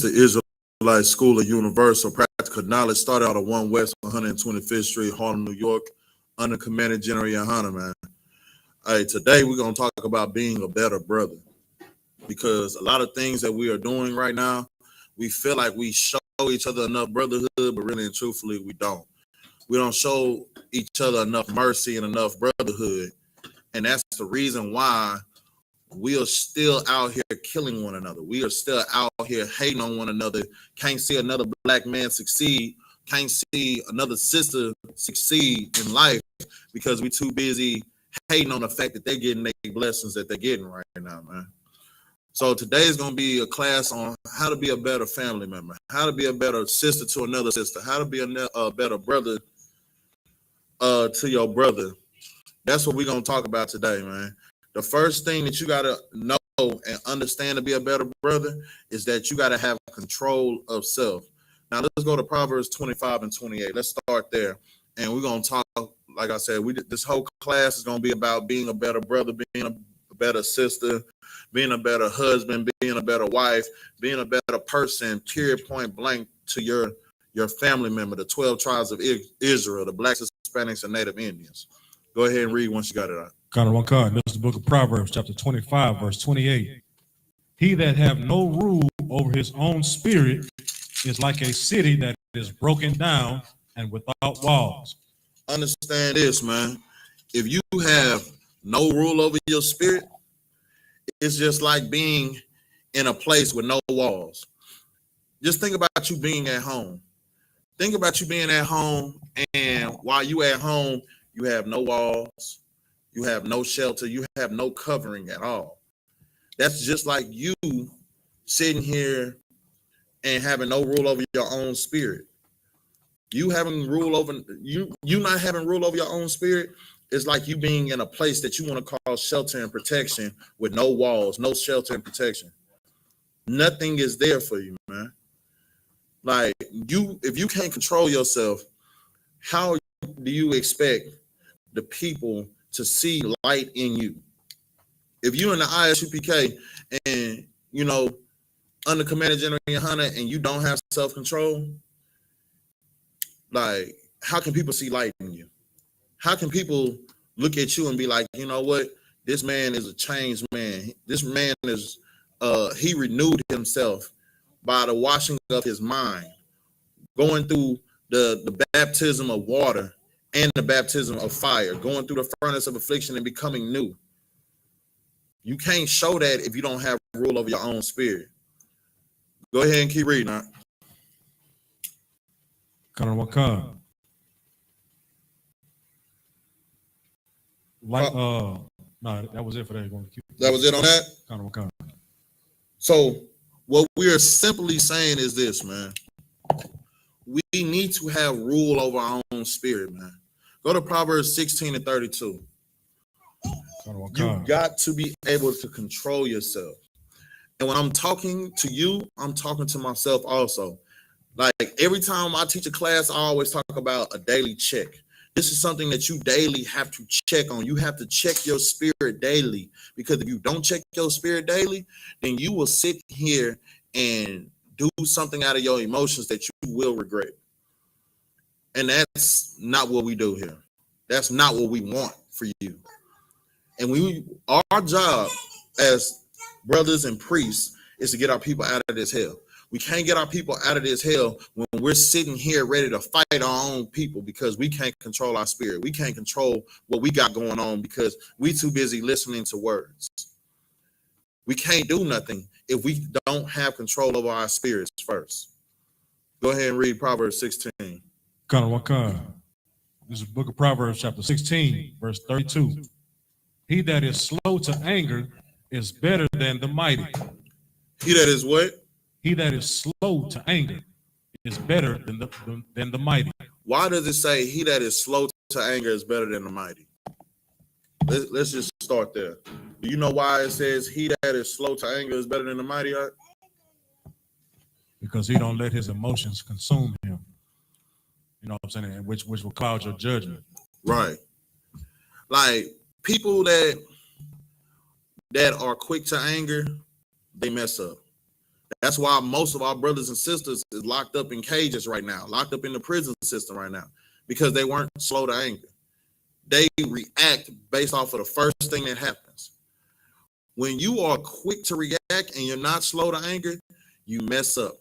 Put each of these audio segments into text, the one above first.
This is the Israelite School of Universal Practical Knowledge. Started out of 1 West 125th Street, Harlem, New York, under Commander General YAHANNA, man. Hey, today we're going to talk about being a better brother, because a lot of things that we are doing right now, we feel like we show each other enough brotherhood, but really and truthfully, we don't. We don't show each other enough mercy and enough brotherhood, and that's the reason why we are still out here killing one another. We are still out here hating on one another. Can't see another black man succeed. Can't see another sister succeed in life because we're too busy hating on the fact that they're getting their blessings that they're getting right now, man. So today is going to be a class on how to be a better family member, how to be a better sister to another sister, how to be a better brother to your brother. That's what we're going to talk about today, man. The first thing that you got to know and understand to be a better brother is that you got to have control of self. Now, let's go to Proverbs 25 and 28. Let's start there. And we're going to talk, like I said, this whole class is going to be about being a better brother, being a better sister, being a better husband, being a better wife, being a better person, period, point blank, to your family member, the 12 tribes of Israel, the blacks, Hispanics, and Native Indians. Go ahead and read once you got it out. Connor, one card. This is the book of Proverbs, chapter 25, verse 28. He that have no rule over his own spirit is like a city that is broken down and without walls. Understand this, man. If you have no rule over your spirit, it's just like being in a place with no walls. Just think about you being at home. Think about you being at home, and while you at home, you have no walls. You have no shelter. You have no covering at all. That's just like you sitting here and having no rule over your own spirit. You having rule over you not having rule over your own spirit is like you being in a place that you want to call shelter and protection with no walls, no shelter and protection. Nothing is there for you, man. Like if you can't control yourself, how do you expect the people to see light in you? If you're in the I.S.U.P.K and under Commander General YAHANNA and you don't have self-control, like how can people see light in you? How can people look at you and be like, you know what, this man is a changed man. This man is he renewed himself by the washing of his mind, going through the baptism of water and the baptism of fire, going through the furnace of affliction and becoming new. You can't show that if you don't have rule over your own spirit. Go ahead and keep reading. Huh? Connor, one card. Like no, that was it for that. That was it on that? Connor, one card. So what we are simply saying is this, man. We need to have rule over our own spirit, man. Go to Proverbs 16 and 32. You got to be able to control yourself. And when I'm talking to you, I'm talking to myself also. Like every time I teach a class, I always talk about a daily check. This is something that you daily have to check on. You have to check your spirit daily, because if you don't check your spirit daily, then you will sit here and do something out of your emotions that you will regret. And that's not what we do here. That's not what we want for you. And our job as brothers and priests is to get our people out of this hell. We can't get our people out of this hell when we're sitting here ready to fight our own people because we can't control our spirit. We can't control what we got going on because we too busy listening to words. We can't do nothing if we don't have control over our spirits first. Go ahead and read Proverbs 16. Connor, one card. This is the book of Proverbs, chapter 16, verse 32. He that is slow to anger is better than the mighty. He that is what? He that is slow to anger is better than the mighty. Why does it say he that is slow to anger is better than the mighty? Let's just start there. Do you know why it says he that is slow to anger is better than the mighty? Because he don't let his emotions consume him. You know what I'm saying? Which will cloud your judgment. Right. Like people that are quick to anger, they mess up. That's why most of our brothers and sisters is locked up in cages right now, locked up in the prison system right now, because they weren't slow to anger. They react based off of the first thing that happens. When you are quick to react and you're not slow to anger, you mess up.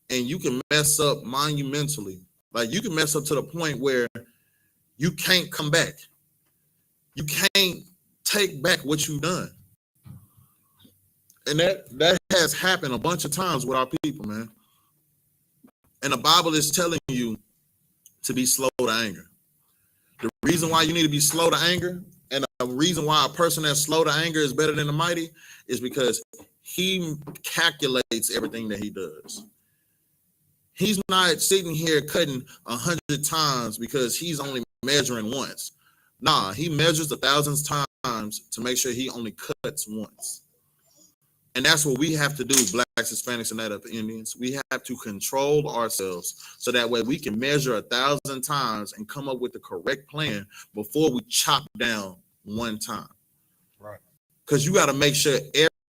And you can mess up monumentally. Like, you can mess up to the point where you can't come back. You can't take back what you've done. And that has happened a bunch of times with our people, man. And the Bible is telling you to be slow to anger. The reason why you need to be slow to anger, and the reason why a person that's slow to anger is better than the mighty, is because he calculates everything that he does. He's not sitting here cutting 100 times because he's only measuring once. Nah, he measures 1,000 times to make sure he only cuts once. And that's what we have to do, Blacks, Hispanics, and Native Indians. We have to control ourselves so that way we can measure 1,000 times and come up with the correct plan before we chop down one time. Right. Because you got to make sure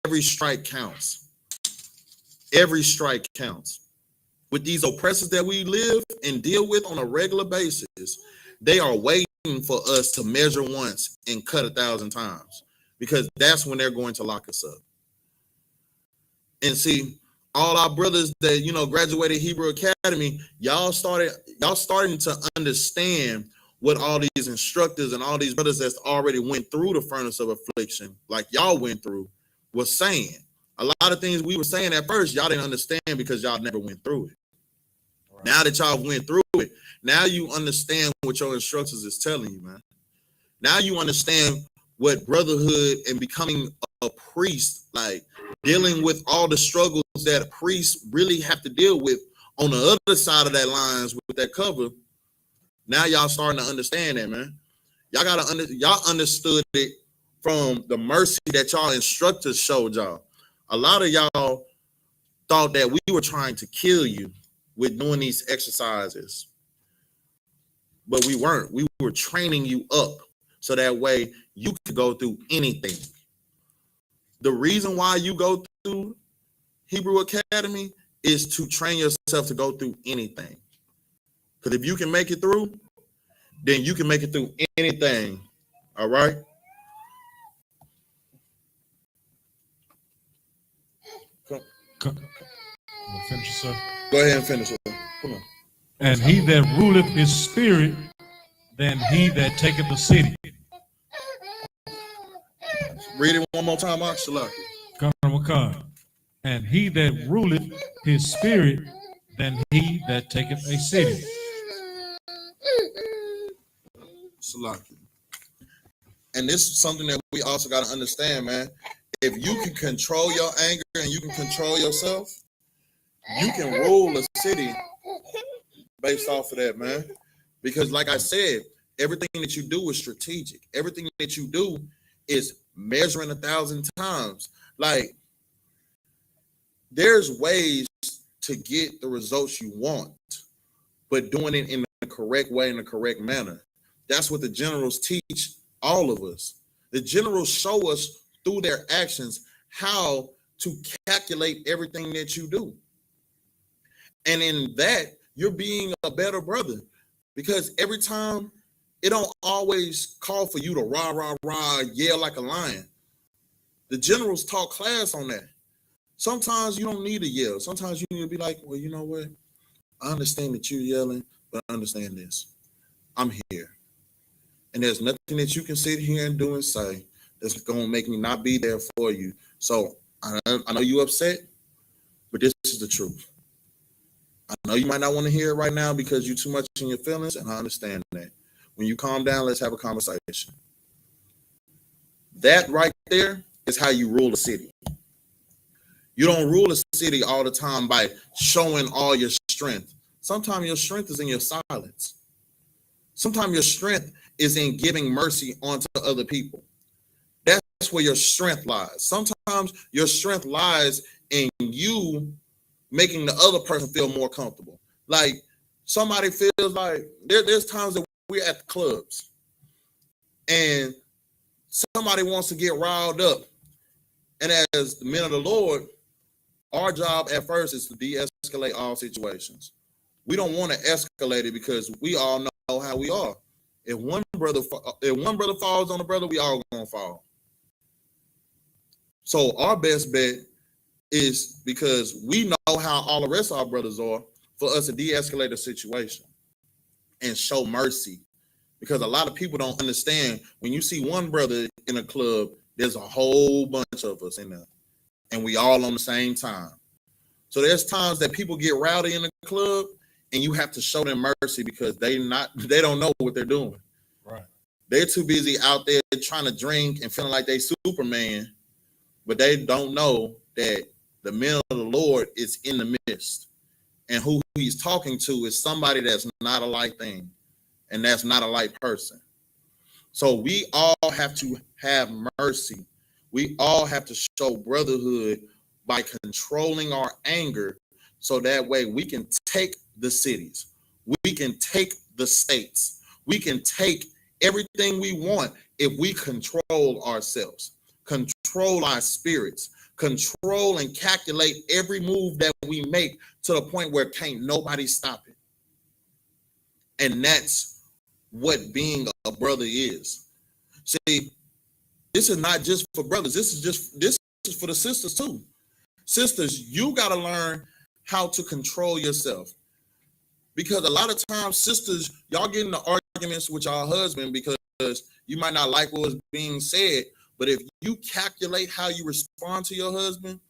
every strike counts. Every strike counts. With these oppressors that we live and deal with on a regular basis, they are waiting for us to measure once and cut 1,000 times, because that's when they're going to lock us up. And see, all our brothers that, you know, graduated Hebrew Academy, y'all starting to understand what all these instructors and all these brothers that's already went through the furnace of affliction, like y'all went through, was saying. A lot of things we were saying at first, y'all didn't understand because y'all never went through it. Right. Now that y'all went through it, now you understand what your instructors is telling you, man. Now you understand what brotherhood and becoming a priest, like dealing with all the struggles that priests really have to deal with on the other side of that lines with that cover. Now y'all starting to understand that, man. Y'all understood it from the mercy that y'all instructors showed y'all. A lot of y'all thought that we were trying to kill you with doing these exercises, but we weren't. We were training you up so that way you could go through anything. The reason why you go through Hebrew Academy is to train yourself to go through anything. Because if you can make it through, then you can make it through anything. All right? Finish it, sir. Go ahead and finish it. Come on. And he that ruleth his spirit, than he that taketh the city. Read it one more time, Shalaki. And he that ruleth his spirit, than he that taketh a city. Shalaki. And this is something that we also got to understand, man. If you can control your anger and you can control yourself, you can rule a city based off of that, man. Because like I said, everything that you do is strategic. Everything that you do is measuring 1,000 times. Like, there's ways to get the results you want, but doing it in the correct way, in the correct manner. That's what the generals teach all of us. The generals show us through their actions how to calculate everything that you do. And in that, you're being a better brother, because every time it don't always call for you to rah, rah, rah, yell like a lion. The generals taught class on that. Sometimes you don't need to yell. Sometimes you need to be like, well, you know what? I understand that you're yelling, but I understand this. I'm here. And there's nothing that you can sit here and do and say that's going to make me not be there for you. So I know you're upset, but this is the truth. I know you might not want to hear it right now because you're too much in your feelings, and I understand that. When you calm down, let's have a conversation. That right there is how you rule a city. You don't rule a city all the time by showing all your strength. Sometimes your strength is in your silence. Sometimes your strength is in giving mercy onto other people. That's where your strength lies. Sometimes your strength lies in you making the other person feel more comfortable. Like, somebody feels like there's times that we're at the clubs and somebody wants to get riled up. And as the men of the Lord, Our job at first is to de-escalate all situations. We don't want to escalate it because we all know how we are. If one brother falls on a brother, we all gonna fall. So our best bet is, because we know how all the rest of our brothers are, for us to de-escalate the situation and show mercy. Because a lot of people don't understand, when you see one brother in a club, there's a whole bunch of us in there, and we all on the same time. So there's times that people get rowdy in the club, and you have to show them mercy because they don't know what they're doing. Right. They're too busy out there trying to drink and feeling like they Superman, but they don't know that the men of the Lord is in the midst, and who he's talking to is somebody that's not a light thing, and that's not a light person. So we all have to have mercy. We all have to show brotherhood by controlling our anger, so that way we can take the cities, we can take the states, we can take everything we want if we control ourselves, control our spirits, control and calculate every move that we make to the point where can't nobody stop it. And that's what being a brother is. See, this is not just for brothers. This is for the sisters too. Sisters, you got to learn how to control yourself. Because a lot of times, sisters, y'all get into arguments with your husband because you might not like what was being said. But if you calculate how you respond to your husband,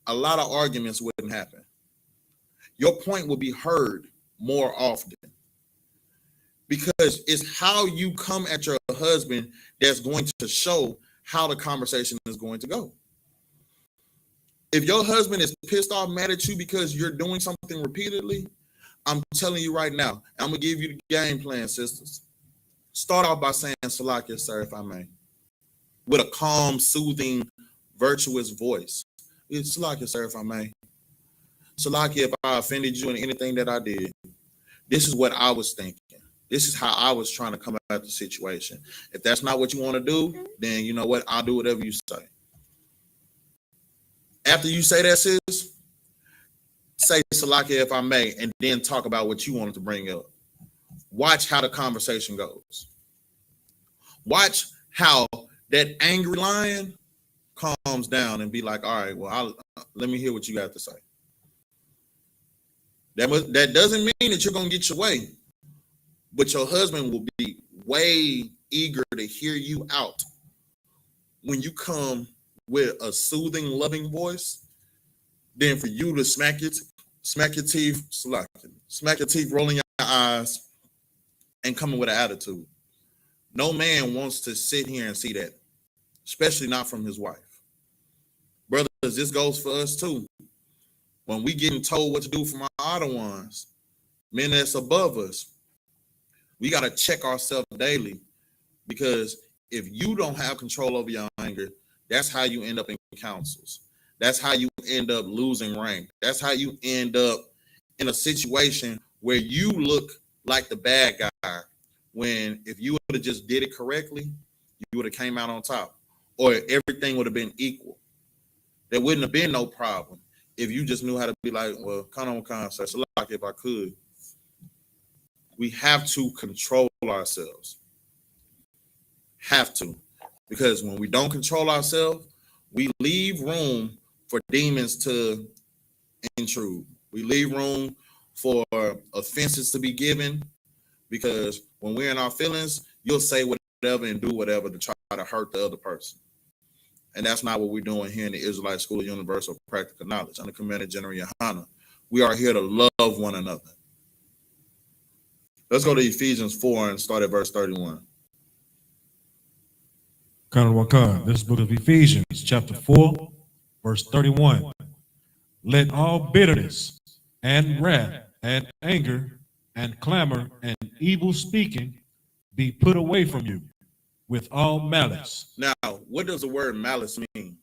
a lot of arguments wouldn't happen. Your point will be heard more often. Because it's how you come at your husband that's going to show how the conversation is going to go. If your husband is pissed off, mad at you because you're doing something repeatedly, I'm telling you right now, I'm going to give you the game plan, sisters. Start off by saying, Salakia, sir, if I may, with a calm, soothing, virtuous voice. It's Salakia, sir, if I may. Salakia, if I offended you in anything that I did, this is what I was thinking. This is how I was trying to come out the situation. If that's not what you want to do, then you know what? I'll do whatever you say. After you say that, sis, say Salakia, if I may, and then talk about what you wanted to bring up. Watch how the conversation goes. Watch how that angry lion calms down and be like, all right, well, let me hear what you got to say. That doesn't mean that you're going to get your way, but your husband will be way eager to hear you out when you come with a soothing, loving voice, than for you to smack your teeth, rolling your eyes, and coming with an attitude. No man wants to sit here and see that, especially not from his wife. Brothers, this goes for us too. When we getting told what to do from our other ones, men that's above us, we got to check ourselves daily, because if you don't have control over your anger, that's how you end up in councils. That's how you end up losing rank. That's how you end up in a situation where you look like the bad guy, when if you would have just did it correctly, you would have came out on top, or everything would have been equal. There wouldn't have been no problem if you just knew how to be like, well, come on, sir, so like if I could. We have to control ourselves. Have to. Because when we don't control ourselves, we leave room for demons to intrude. We leave room for offenses to be given, because when we're in our feelings, you'll say whatever and do whatever to try to hurt the other person. And that's not what we're doing here in the Israelite School of Universal Practical Knowledge under Commander General YAHANNA. We are here to love one another. Let's go to Ephesians 4 and start at verse 31. This book of Ephesians, chapter 4, verse 31. Let all bitterness and wrath and anger and clamor and evil speaking be put away from you with all malice. Now, what does the word malice mean?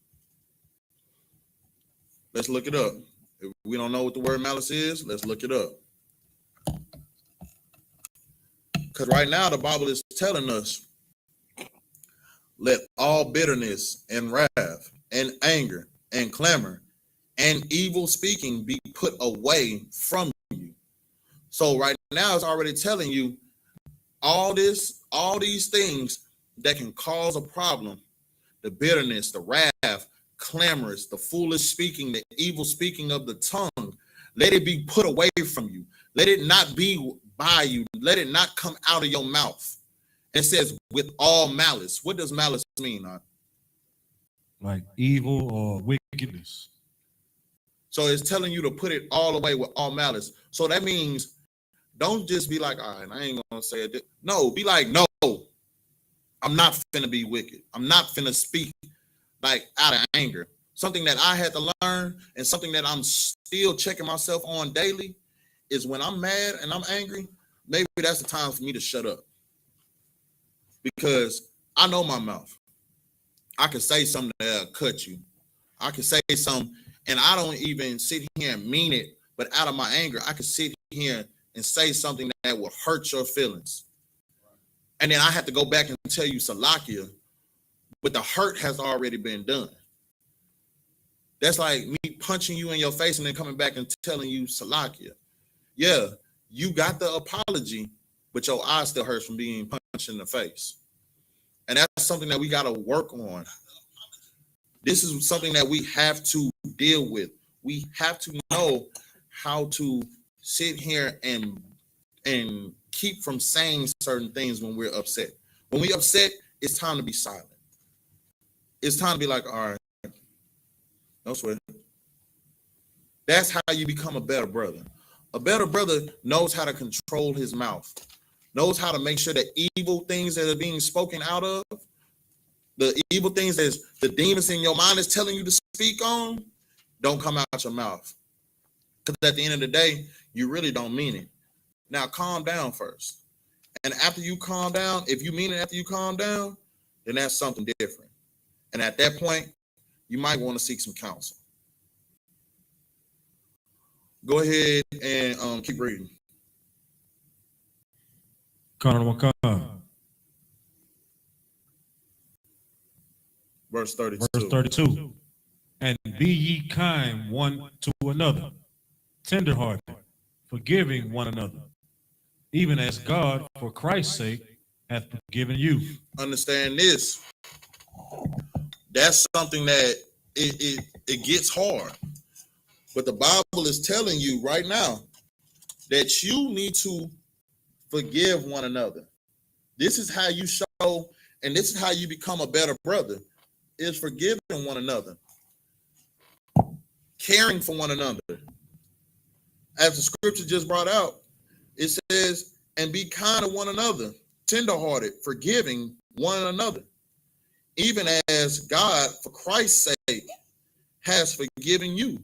Let's look it up. If we don't know what the word malice is, let's look it up. Because right now the Bible is telling us, let all bitterness and wrath and anger and clamor and evil speaking be put away from you. So right now it's already telling you all these things that can cause a problem: the bitterness, the wrath, clamorous, the foolish speaking, the evil speaking of the tongue. Let it be put away from you. Let it not be by you. Let it not come out of your mouth. It says with all malice. What does malice mean? Like evil or wickedness. So it's telling you to put it all away with all malice. So that means don't just be like, all right, I ain't gonna say it. No, be like, no, I'm not finna be wicked. I'm not finna speak like out of anger. Something that I had to learn and something that I'm still checking myself on daily is when I'm mad and I'm angry, maybe that's the time for me to shut up. Because I know my mouth. I can say something that'll cut you. I can say something and I don't even sit here and mean it, but out of my anger, I can sit here and say something that will hurt your feelings. And then I have to go back and tell you Salakia, but the hurt has already been done. That's like me punching you in your face and then coming back and telling you Salakia. Yeah, you got the apology, but your eye still hurts from being punched in the face. And that's something that we got to work on. This is something that we have to deal with. We have to know how to sit here and keep from saying certain things when we're upset. When we're upset, it's time to be silent. It's time to be like, all right, no sweat. That's how you become a better brother. A better brother knows how to control his mouth, knows how to make sure that evil things that are being spoken out of, the evil things that the demons in your mind is telling you to speak on, don't come out your mouth. Because at the end of the day, you really don't mean it. Now, calm down first. And after you calm down, if you mean it after you calm down, then that's something different. And at that point, you might want to seek some counsel. Go ahead and keep reading. Verse 32. Verse 32. And be ye kind one to another, tenderhearted, forgiving one another, even as God, for Christ's sake, hath forgiven you. Understand this. That's something that it gets hard. But the Bible is telling you right now that you need to forgive one another. This is how you show, and this is how you become a better brother, is forgiving one another, caring for one another. As the scripture just brought out, it says, and be kind to one another, tenderhearted, forgiving one another, even as God, for Christ's sake, has forgiven you.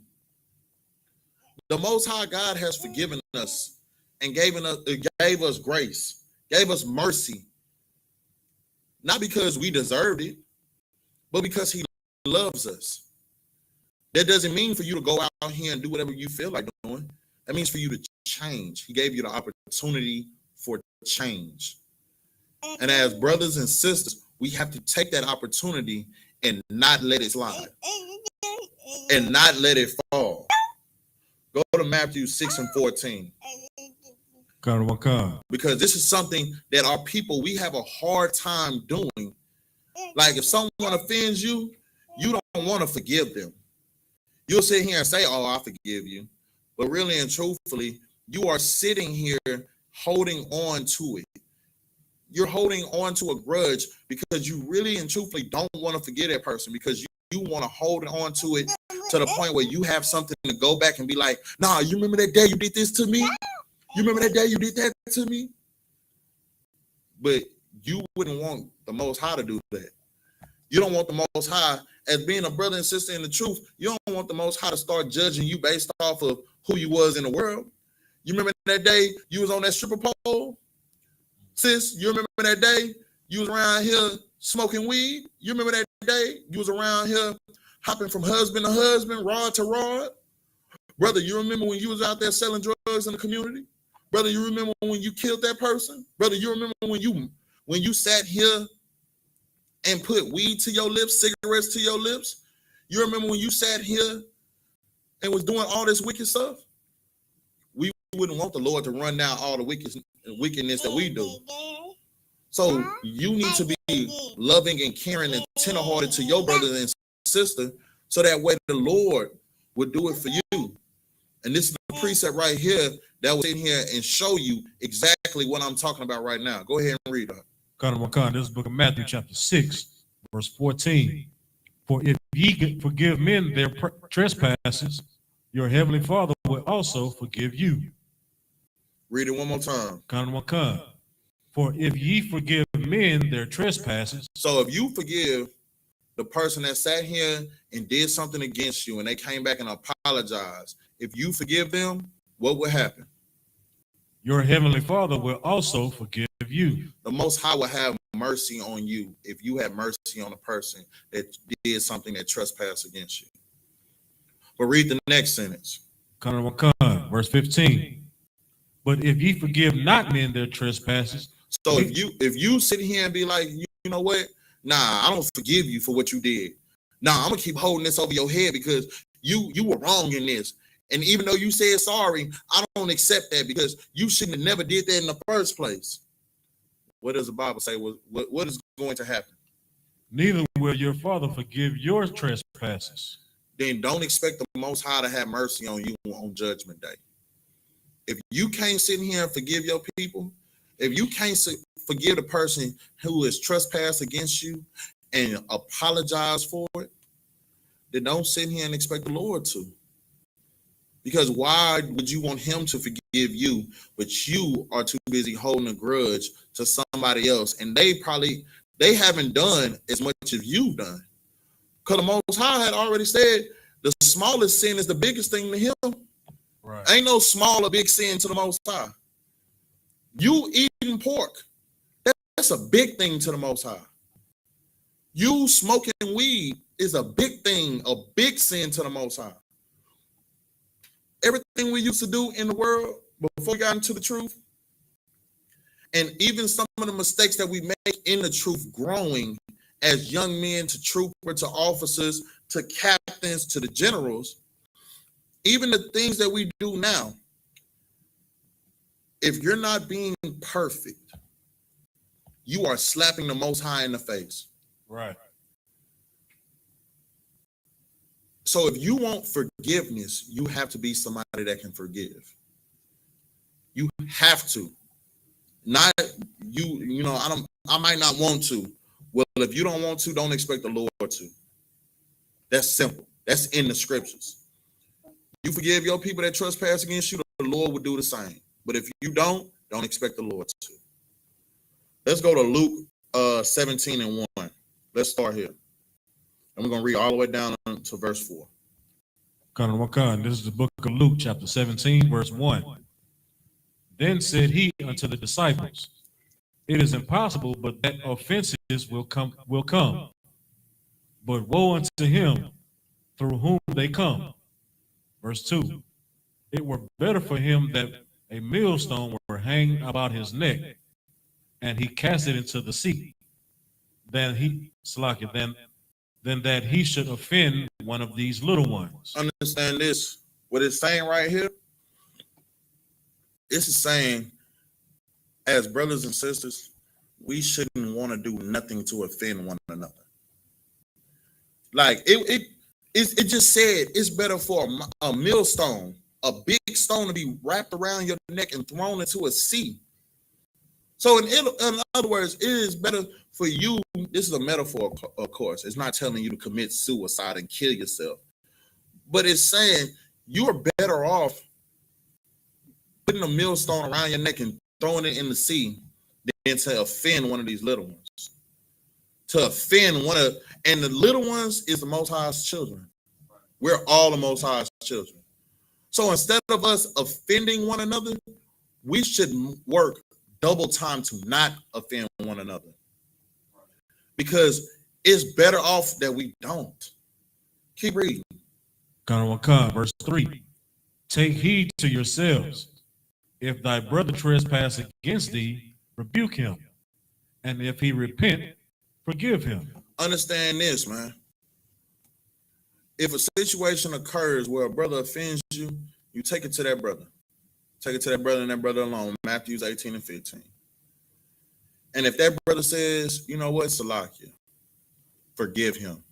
The Most High God has forgiven us and gave us grace, gave us mercy, not because we deserved it, but because he loves us. That doesn't mean for you to go out here and do whatever you feel like doing. That means for you to change. He gave you the opportunity for change. And as brothers and sisters, we have to take that opportunity and not let it slide and not let it fall. Go to Matthew 6 and 14. Because this is something that our people, we have a hard time doing. Like if someone offends you, you don't want to forgive them. You'll sit here and say, oh, I forgive you. But really and truthfully, you are sitting here holding on to it. You're holding on to a grudge because you really and truthfully don't want to forgive that person, because you want to hold on to it to the point where you have something to go back and be like, nah, you remember that day you did this to me? You remember that day you did that to me? But you wouldn't want the Most High to do that. You don't want the Most High, as being a brother and sister in the truth, you don't want the Most High to start judging you based off of who you was in the world. You remember that day you was on that stripper pole? Sis, you remember that day you was around here smoking weed? You remember that day you was around here hopping from husband to husband, rod to rod? Brother, you remember when you was out there selling drugs in the community? Brother, you remember when you killed that person? Brother, you remember when you sat here and put weed to your lips, cigarettes to your lips? You remember when you sat here and was doing all this wicked stuff, we wouldn't want the Lord to run down all the wickedness that we do. So you need to be loving and caring and tenderhearted to your brother and sister, so that way the Lord would do it for you. And this is the precept right here that will sit here and show you exactly what I'm talking about right now. Go ahead and read it. This is the book of Matthew, chapter 6, verse 14. For if ye forgive men their trespasses, your heavenly Father will also forgive you. Read it one more time. For if ye forgive men their trespasses. So if you forgive the person that sat here and did something against you and they came back and apologized, if you forgive them, what will happen? Your heavenly Father will also forgive you. The Most High will have mercy on you if you have mercy on a person that did something that trespassed against you. But read the next sentence. Verse 15. But if ye forgive not men their trespasses. So if you sit here and be like, you know what? Nah, I don't forgive you for what you did. Nah, I'm gonna keep holding this over your head because you were wrong in this. And even though you said sorry, I don't accept that because you shouldn't have never did that in the first place. What does the Bible say? What is going to happen? Neither will your Father forgive your trespasses. Then don't expect the Most High to have mercy on you on Judgment Day. If you can't sit here and forgive your people, if you can't forgive the person who has trespassed against you and apologize for it, then don't sit here and expect the Lord to. Because why would you want him to forgive you, but you are too busy holding a grudge to somebody else, and they haven't done as much as you've done? Because the Most High had already said the smallest sin is the biggest thing to him. Right. Ain't no small or big sin to the Most High. You eating pork, that's a big thing to the Most High. You smoking weed is a big thing, a big sin to the Most High. Everything we used to do in the world before we got into the truth, and even some of the mistakes that we make in the truth, growing as young men to trooper to officers to captains to the generals, even the things that we do now, if you're not being perfect, you are slapping the Most High in the face. Right. So if you want forgiveness, you have to be somebody that can forgive. You have to. Not you know, I might not want to. Well, if you don't want to, don't expect the Lord to. That's simple. That's in the scriptures. You forgive your people that trespass against you, the Lord will do the same. But if you don't expect the Lord to. Let's go to Luke 17 and 1. Let's start here. And we're going to read all the way down to verse 4. This is the book of Luke, chapter 17, verse 1. Then said he unto the disciples, it is impossible, but that offenses will come. But woe unto him through whom they come. Verse 2. It were better for him that a millstone were hanged about his neck, and he cast it into the sea, than that he should offend one of these little ones. Understand this. What it's saying right here, this is saying, as brothers and sisters, we shouldn't want to do nothing to offend one another. Like it just said, it's better for a millstone, a big stone, to be wrapped around your neck and thrown into a sea. So in other words, it is better for you. This is a metaphor, of course. It's not telling you to commit suicide and kill yourself, but it's saying you're better off putting a millstone around your neck and throwing it in the sea than to offend one of these little ones. To offend and the little ones is the Most High's children. We're all the Most High's children. So instead of us offending one another, we should work double time to not offend one another, because it's better off that we don't. Keep reading. Verse 3. Take heed to yourselves. If thy brother trespass against thee, rebuke him. And if he repent, forgive him. Understand this, man. If a situation occurs where a brother offends you, you take it to that brother. Take it to that brother and that brother alone. Matthew 18 and 15. And if that brother says, you know what, Salakia, forgive him.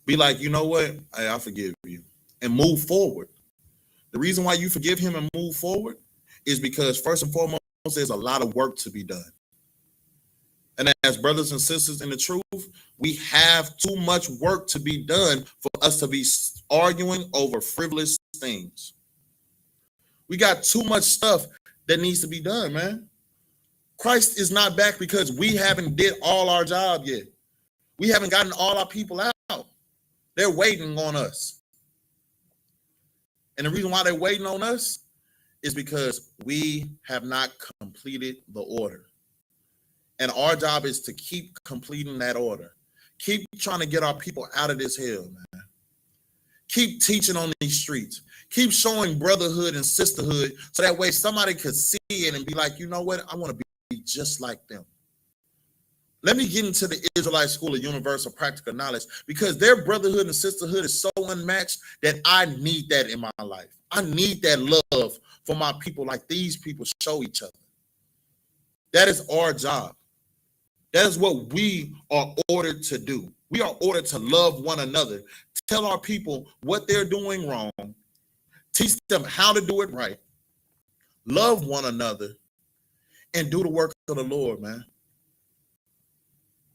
Be like, you know what, hey, I forgive you. And move forward. The reason why you forgive him and move forward is because first and foremost, there's a lot of work to be done. And as brothers and sisters in the truth, we have too much work to be done for us to be arguing over frivolous things. We got too much stuff that needs to be done, man. Christ is not back because we haven't did all our job yet. We haven't gotten all our people out. They're waiting on us. And the reason why they're waiting on us is because we have not completed the order. And our job is to keep completing that order. Keep trying to get our people out of this hell, man. Keep teaching on these streets. Keep showing brotherhood and sisterhood so that way somebody could see it and be like, you know what? I want to be just like them. Let me get into the Israelite School of Universal Practical Knowledge because their brotherhood and sisterhood is so unmatched that I need that in my life. I need that love for my people like these people show each other. That is our job. That is what we are ordered to do. We are ordered to love one another, tell our people what they're doing wrong, teach them how to do it right, love one another, and do the work of the Lord, man.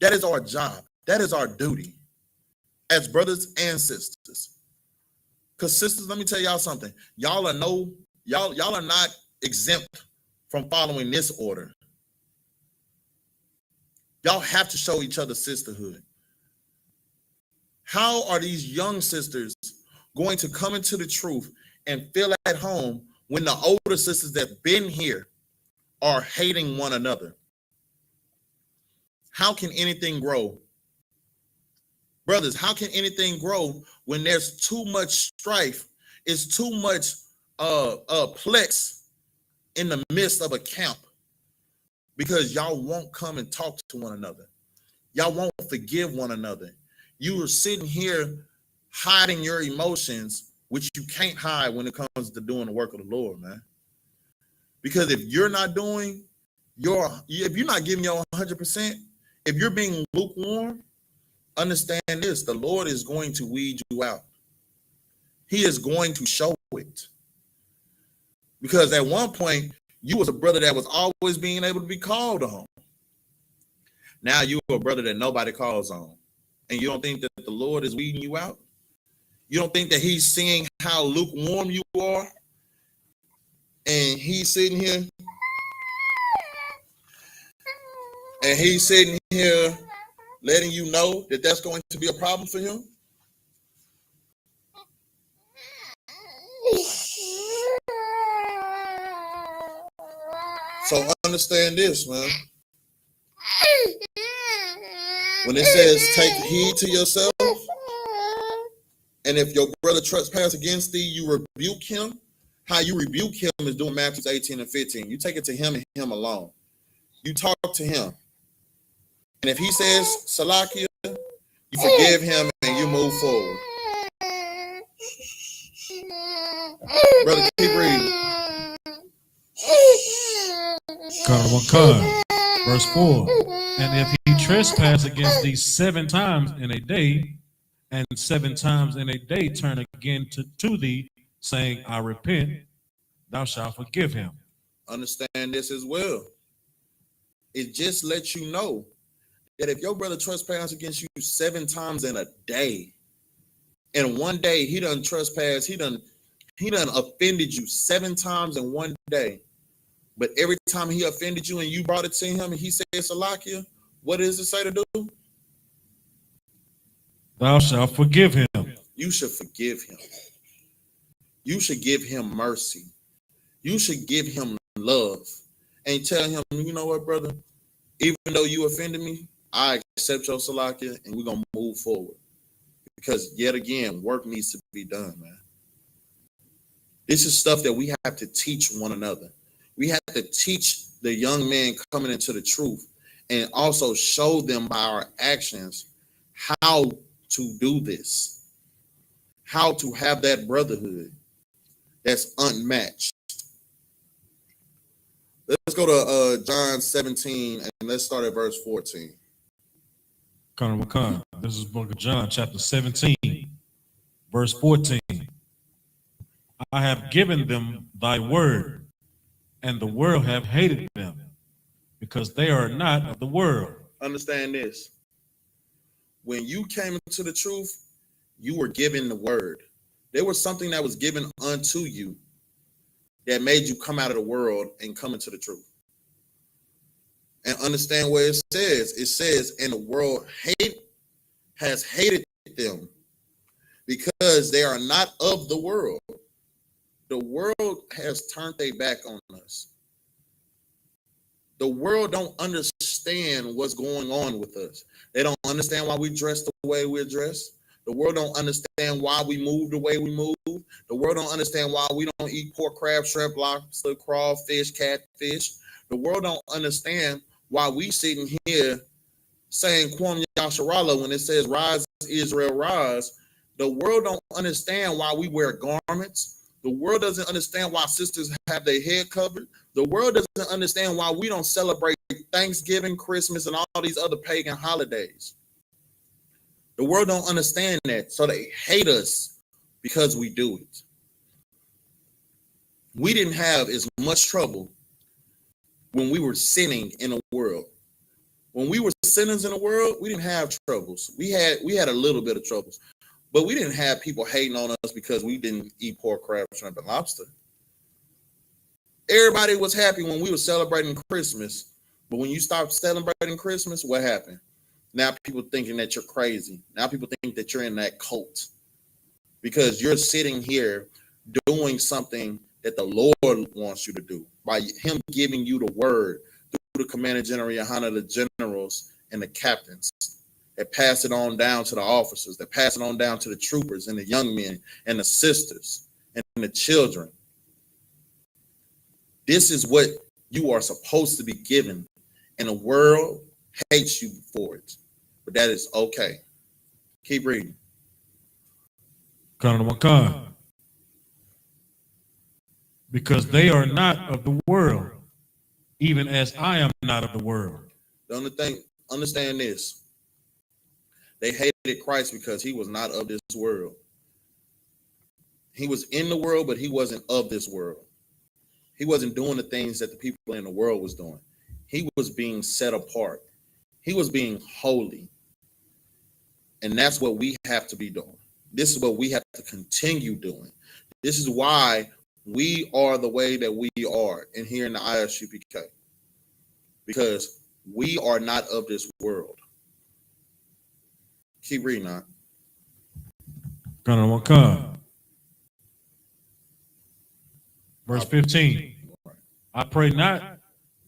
That is our job. That is our duty as brothers and sisters. Because sisters, let me tell y'all something. Y'all are not exempt from following this order. Y'all have to show each other sisterhood. How are these young sisters going to come into the truth and feel at home when the older sisters that have been here are hating one another? How can anything grow? Brothers, how can anything grow when there's too much strife? It's too much plex in the midst of a camp because y'all won't come and talk to one another. Y'all won't forgive one another. You are sitting here hiding your emotions, which you can't hide when it comes to doing the work of the Lord, man. Because if you're not doing if you're not giving your 100%, if you're being lukewarm, understand this, the Lord is going to weed you out. He is going to show it. Because at one point, you was a brother that was always being able to be called on. Now you're a brother that nobody calls on. And you don't think that the Lord is weeding you out? You don't think that he's seeing how lukewarm you are? And he's sitting here. And he's sitting here letting you know that that's going to be a problem for him? So understand this, man. When it says take heed to yourself, and if your brother trespass against thee, you rebuke him. How you rebuke him is doing Matthew 18 and 15. You take it to him and him alone. You talk to him. And if he says, Salakia, you forgive him and you move forward. Brother, keep reading. Verse 4. And if he trespass against thee 7 times in a day, and 7 times in a day turn again to thee, saying, I repent, thou shalt forgive him. Understand this as well. It just lets you know that if your brother trespass against you 7 times in a day, and one day he done trespass, he done offended you 7 times in one day, but every time he offended you and you brought it to him and he said, Salakia, what does it say to do? Thou shalt forgive him. You should forgive him. You should give him mercy. You should give him love and tell him, you know what, brother? Even though you offended me, I accept your Salakia and we're going to move forward. Because yet again, work needs to be done, man. This is stuff that we have to teach one another. We have to teach the young man coming into the truth and also show them by our actions how to do this. how to have that brotherhood that's unmatched. Let's go to John 17 and let's start at verse 14. This is book of John, chapter 17, verse 14. I have given them thy word, and the world have hated them, because they are not of the world. Understand this. When you came into the truth, you were given the word. There was something that was given unto you that made you come out of the world and come into the truth. And understand what it says. It says, and the world has hated them because they are not of the world. The world has turned their back on us. The world don't understand what's going on with us. They don't understand why we dress the way we're dressed. The world don't understand why we move the way we move. The world don't understand why we don't eat pork, crab, shrimp, lobster, crawfish, catfish. The world don't understand why we sitting here saying Kwam Yasharala when it says rise Israel rise. The world don't understand why we wear garments. The world doesn't understand why sisters have their head covered. The world doesn't understand why we don't celebrate Thanksgiving, Christmas, and all these other pagan holidays. The world don't understand that, so they hate us because we do it. We didn't have as much trouble when we were sinning in the world. When we were sinners in the world, we didn't have troubles. We had a little bit of troubles, but we didn't have people hating on us because we didn't eat pork, crab, shrimp, and lobster. Everybody was happy when we were celebrating Christmas, but when you stopped celebrating Christmas, what happened? Now people thinking that you're crazy. Now people think that you're in that cult because you're sitting here doing something that the Lord wants you to do by him giving you the word through the commander general, YAHANNA, the generals, and the captains that pass it on down to the officers, that pass it on down to the troopers and the young men and the sisters and the children. This is what you are supposed to be given, and the world hates you for it. But that is okay. Keep reading. Because they are not of the world, even as I am not of the world. The only thing, understand this. They hated Christ because he was not of this world. He was in the world, but he wasn't of this world. He wasn't doing the things that the people in the world was doing. He was being set apart. He was being holy. And that's what we have to be doing. This is what we have to continue doing. This is why we are the way that we are in here in the I.S.U.P.K. Because we are not of this world. Keep reading on. Verse 15. I pray not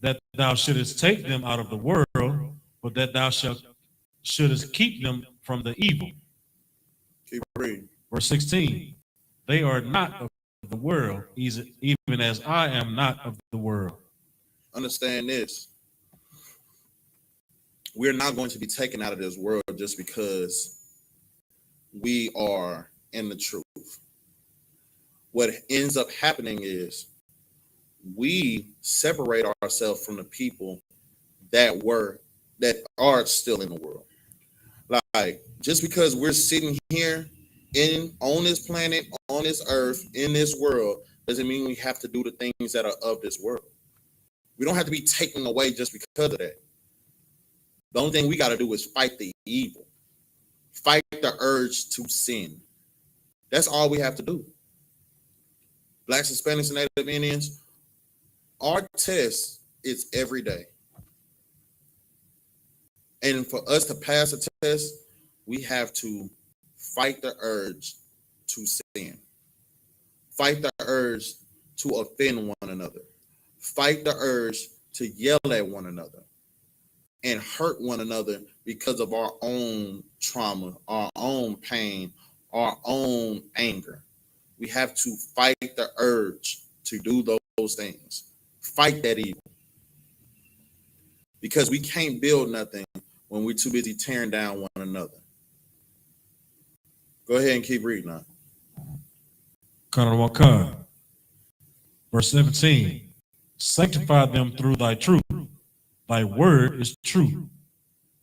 that thou shouldest take them out of the world, but that thou shouldest keep them from the evil. Keep reading. Verse 16. They are not of the world, even as I am not of the world. Understand this. We're not going to be taken out of this world just because we are in the truth. What ends up happening is we separate ourselves from the people that are still in the world. Like, just because we're sitting here on this planet, on this earth, in this world, doesn't mean we have to do the things that are of this world. We don't have to be taken away just because of that. The only thing we got to do is fight the evil, fight the urge to sin. That's all we have to do. Blacks, Hispanics, and Native Indians, our test is every day. And for us to pass a test, we have to fight the urge to sin. Fight the urge to offend one another. Fight the urge to yell at one another and hurt one another because of our own trauma, our own pain, our own anger. We have to fight the urge to do those things. Fight that evil. Because we can't build nothing when we're too busy tearing down one another. Go ahead and keep reading now. Verse 17, sanctify them through thy truth. Thy word is true.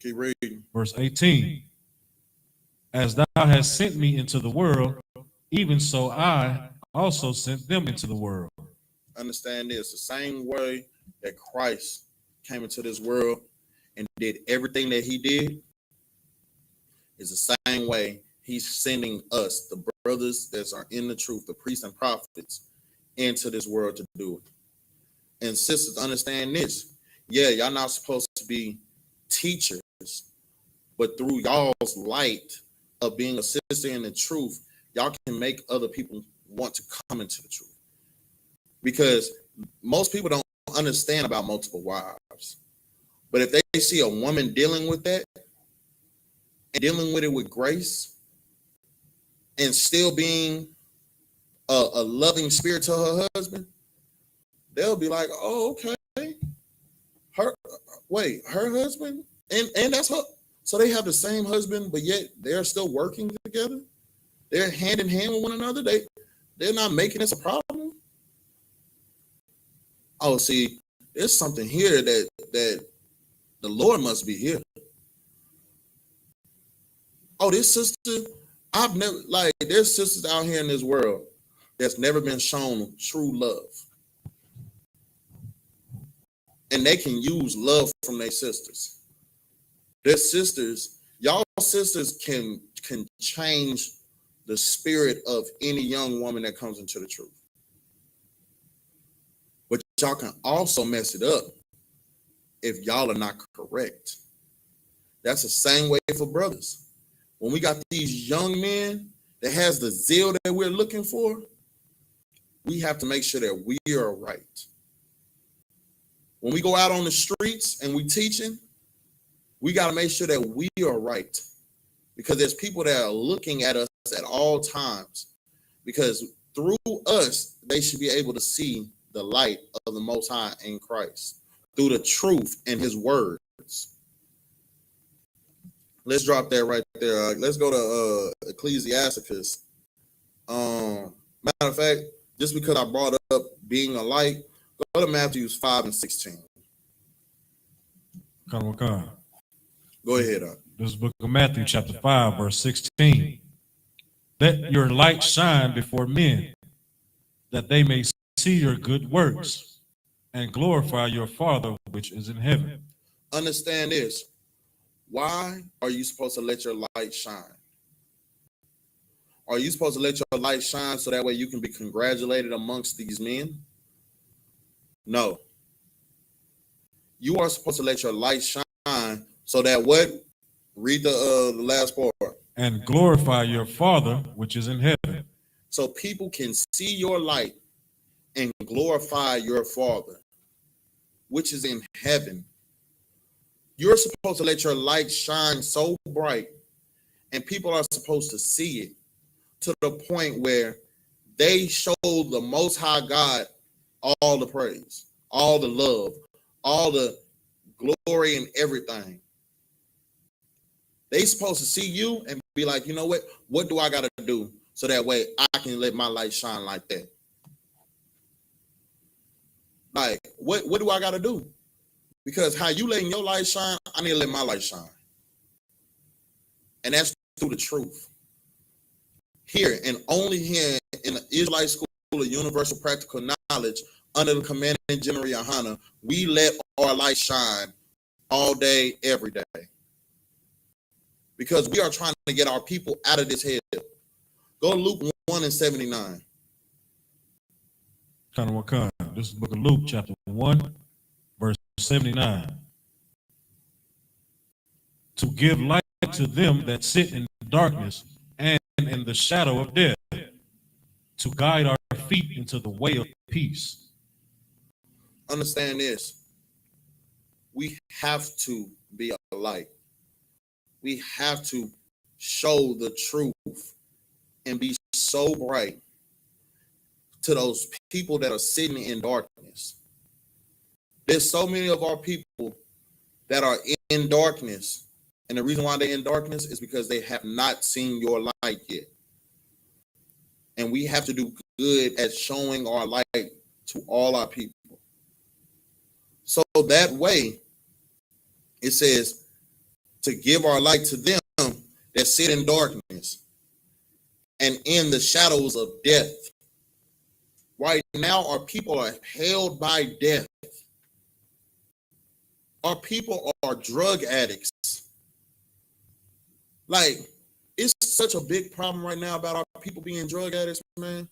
Keep reading. Verse 18, as thou hast sent me into the world, even so I also sent them into the world. Understand this, the same way that Christ came into this world and did everything that he did is the same way he's sending us, the brothers that are in the truth, the priests and prophets, into this world to do it. And sisters, understand this. Yeah, y'all not supposed to be teachers, but through y'all's light of being a sister in the truth, y'all can make other people want to come into the truth. Because most people don't understand about multiple wives. But if they see a woman dealing with that and dealing with it with grace and still being a loving spirit to her husband, they'll be like, oh, okay. Her husband, and that's her. So they have the same husband, but yet they're still working together. They're hand in hand with one another. They're not making this a problem. Oh, see, there's something here that the Lord must be here. Oh, this sister, there's sisters out here in this world that's never been shown true love. And they can use love from their sisters. Their sisters, y'all sisters can change the spirit of any young woman that comes into the truth. But y'all can also mess it up if y'all are not correct. That's the same way for brothers. When we got these young men that has the zeal that we're looking for, we have to make sure that we are right. When we go out on the streets and we teaching, we got to make sure that we are right. Because there's people that are looking at us at all times. Because through us, they should be able to see the light of the Most High in Christ through the truth and his words. Let's drop that right there. Let's go to Ecclesiasticus. Matter of fact, just because I brought up being a light, go to Matthew 5 and 16. Go ahead. This book of Matthew, chapter 5, verse 16. Let your light shine before men, that they may see your good works and glorify your Father which is in heaven. Understand this. Why are you supposed to let your light shine? Are you supposed to let your light shine so that way you can be congratulated amongst these men? No. You are supposed to let your light shine so that what? Read the last part. And glorify your Father which is in heaven. So people can see your light and glorify your Father which is in heaven. You're supposed to let your light shine so bright, and people are supposed to see it to the point where they show the Most High God all the praise, all the love, all the glory and everything. They supposed to see you and be like, you know what do I got to do so that way I can let my light shine like that? Like, what do I got to do? Because how you letting your light shine, I need to let my light shine. And that's through the truth. Here and only here in the Israelite School of Universal Practical Knowledge, under the command of General YAHANNA, we let our light shine all day, every day. Because we are trying to get our people out of this hell. Go to Luke 1 and 79. This is the book of Luke, chapter 1, verse 79. To give light to them that sit in darkness and in the shadow of death, to guide our feet into the way of peace. Understand this. We have to be a light. We have to show the truth and be so bright to those people that are sitting in darkness. There's so many of our people that are in darkness. And the reason why they're in darkness is because they have not seen your light yet. And we have to do good at showing our light to all our people. So that way, it says to give our light to them that sit in darkness and in the shadows of death. Right now, our people are held by death. Our people are drug addicts. Like, it's such a big problem right now about our people being drug addicts, man.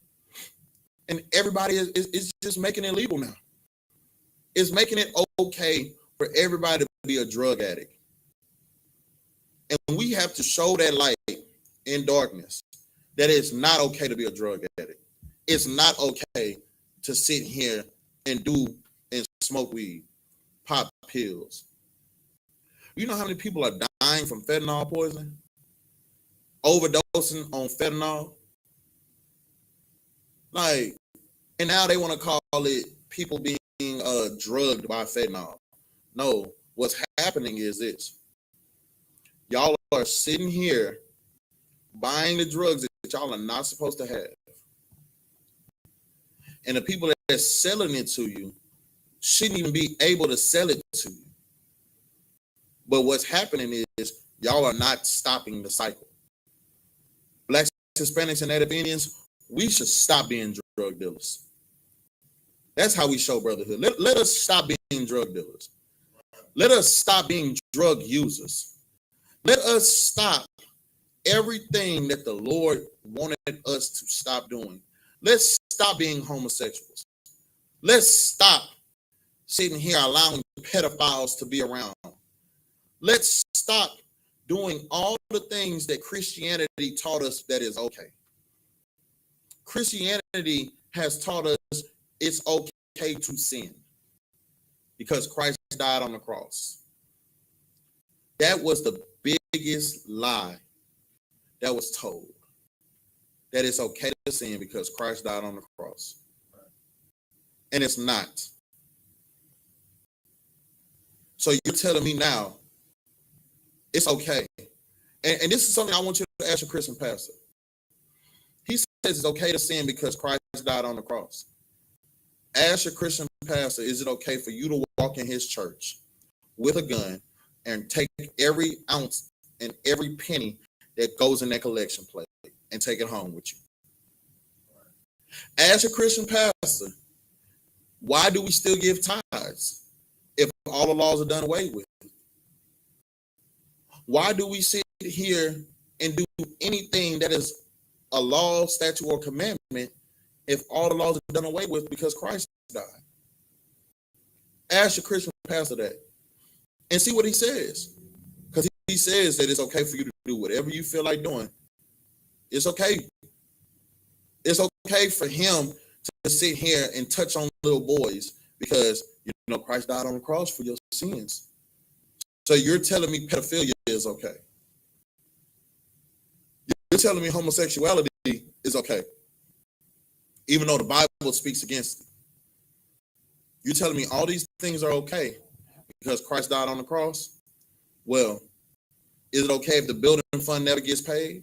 And everybody is just making it legal now. It's making it okay for everybody to be a drug addict. And we have to show that light in darkness that it's not okay to be a drug addict. It's not okay to sit here and do and smoke weed, pop pills. You know how many people are dying from fentanyl poisoning? Overdosing on fentanyl? Like, and now they want to call it people being drugged by fentanyl. No, what's happening is this. Y'all are sitting here buying the drugs that y'all are not supposed to have. And the people that are selling it to you shouldn't even be able to sell it to you. But what's happening is y'all are not stopping the cycle. Blacks, Hispanics, and Native Indians, we should stop being drug dealers. That's how we show brotherhood. Let us stop being drug dealers. Let us stop being drug users. Let us stop everything that the Lord wanted us to stop doing. Let's stop being homosexuals. Let's stop sitting here allowing pedophiles to be around. Let's stop doing all the things that Christianity taught us that is okay. Christianity has taught us it's okay to sin because Christ died on the cross. That was the biggest lie that was told, that it's okay to sin because Christ died on the cross. And it's not. So you're telling me now it's okay. And this is something I want you to ask your Christian pastor. He says it's okay to sin because Christ died on the cross. Ask your Christian pastor, is it okay for you to walk in his church with a gun and take every ounce and every penny that goes in that collection plate and take it home with you? Ask your Christian pastor, why do we still give tithes if all the laws are done away with? Why do we sit here and do anything that is a law, statute, or commandment if all the laws are done away with because Christ died? Ask your Christian pastor that and see what he says. Because he says that it's okay for you to do whatever you feel like doing. It's okay. It's okay for him to sit here and touch on little boys because, you know, Christ died on the cross for your sins. So you're telling me pedophilia is okay. You're telling me homosexuality is okay, even though the Bible speaks against it. You're telling me all these things are okay because Christ died on the cross? Well, is it okay if the building fund never gets paid?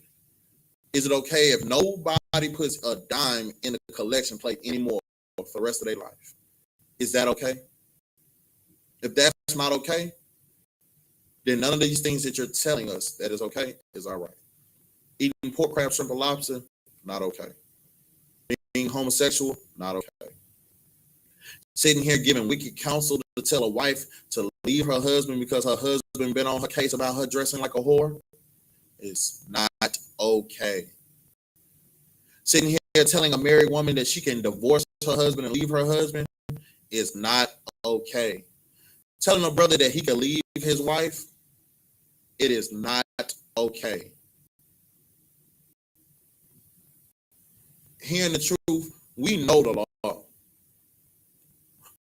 Is it okay if nobody puts a dime in the collection plate anymore for the rest of their life? Is that okay? If that's not okay, then none of these things that you're telling us that is okay is all right. Eating pork, crab, shrimp, and lobster, not okay. Being homosexual, not okay. Sitting here giving wicked counsel to tell a wife to leave her husband because her husband been on her case about her dressing like a whore is not okay. Sitting here telling a married woman that she can divorce her husband and leave her husband is not okay. Telling a brother that he can leave his wife, it is not okay. Hearing the truth, we know the law.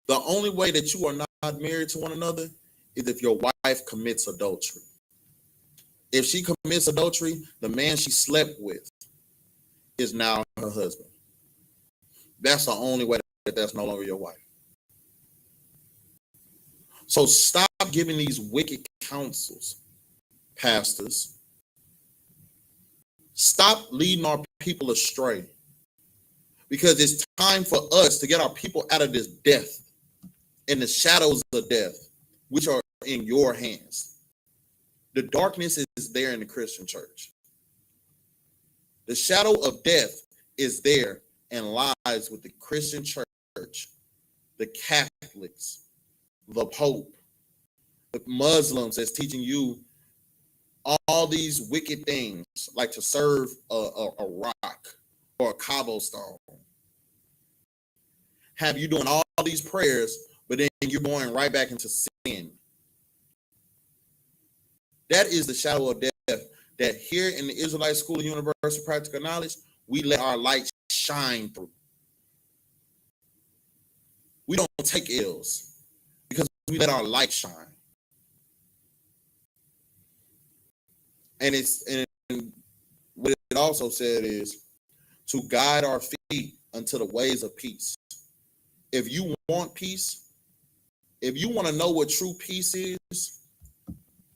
The only way that you are not married to one another is if your wife commits adultery. If she commits adultery, the man she slept with is now her husband. That's the only way that that's no longer your wife. So stop giving these wicked counsels, pastors. Stop leading our people astray. because it's time for us to get our people out of this death and the shadows of death, which are in your hands. The darkness is there in the Christian church. The shadow of death is there and lies with the Christian church, the Catholics, the Pope, the Muslims that's teaching you all these wicked things, like to serve a rock or a cobblestone. Have you doing all these prayers, but then you're going right back into sin. That is the shadow of death that here in the Israelite School of Universal Practical Knowledge, we let our light shine through. We don't take ills because we let our light shine. And what it also said is to guide our feet unto the ways of peace. If you want peace, if you want to know what true peace is,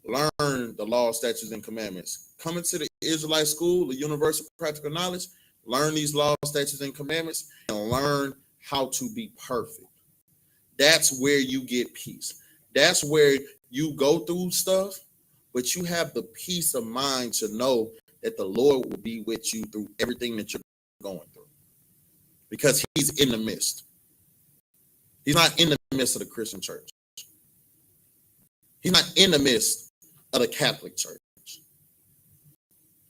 learn the law, statutes, and commandments. Come into the Israelite School, the Universal Practical Knowledge, learn these laws, statutes, and commandments, and learn how to be perfect. That's where you get peace. That's where you go through stuff, but you have the peace of mind to know that the Lord will be with you through everything that you're going through, because he's in the midst. He's not in the midst of the Christian church. He's not in the midst of the Catholic church,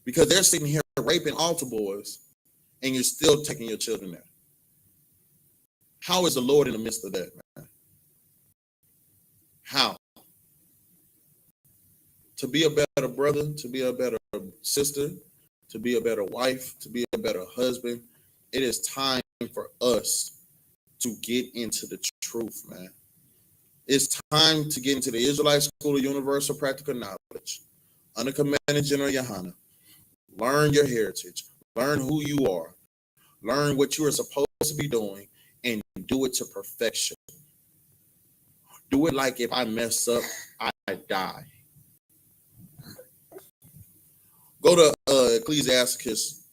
because they're sitting here raping altar boys and you're still taking your children there. How is the Lord in the midst of that, man? How? To be a better brother, to be a better sister, to be a better wife, to be a better husband, it is time for us to get into the truth, man. It's time to get into the Israelite School of Universal Practical Knowledge under Commander General YAHANNA. Learn your heritage, learn who you are, learn what you are supposed to be doing, and do it to perfection. Do it like if I mess up, I die. Go to Ecclesiastes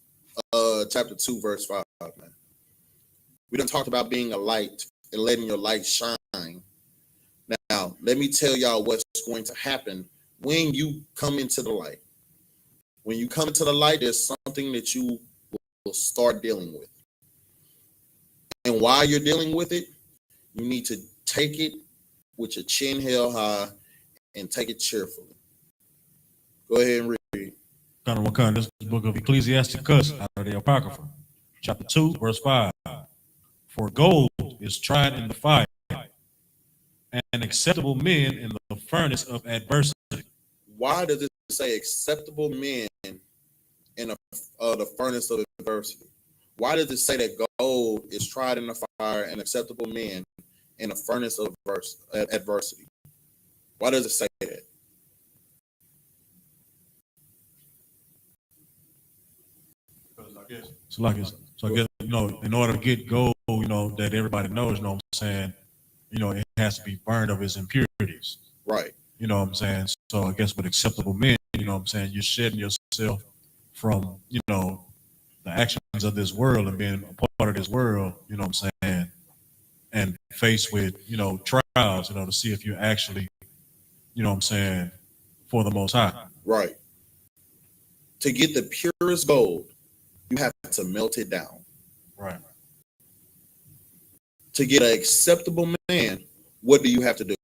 chapter 2, verse 5, man. We done talked about being a light and letting your light shine. Now, let me tell y'all what's going to happen when you come into the light. When you come into the light, there's something that you will start dealing with. And while you're dealing with it, you need to take it with your chin held high and take it cheerfully. Go ahead and read. This is the book of Ecclesiasticus out of the Apocrypha, chapter 2, verse 5. For gold is tried in the fire, and acceptable men in the furnace of adversity. Why does it say acceptable men in the furnace of adversity? Why does it say that gold is tried in the fire and acceptable men in the furnace of adversity? Why does it say that? So I guess, in order to get gold, that everybody knows, what I'm saying, it has to be burned of its impurities. Right. You know what I'm saying? So I guess with acceptable men, what I'm saying, you're shedding yourself from, the actions of this world and being a part of this world, what I'm saying, and faced with, trials, to see if you're actually, what I'm saying, for the Most High. Right. To get the purest gold, you have to melt it down. Right. To get an acceptable man, what do you have to do?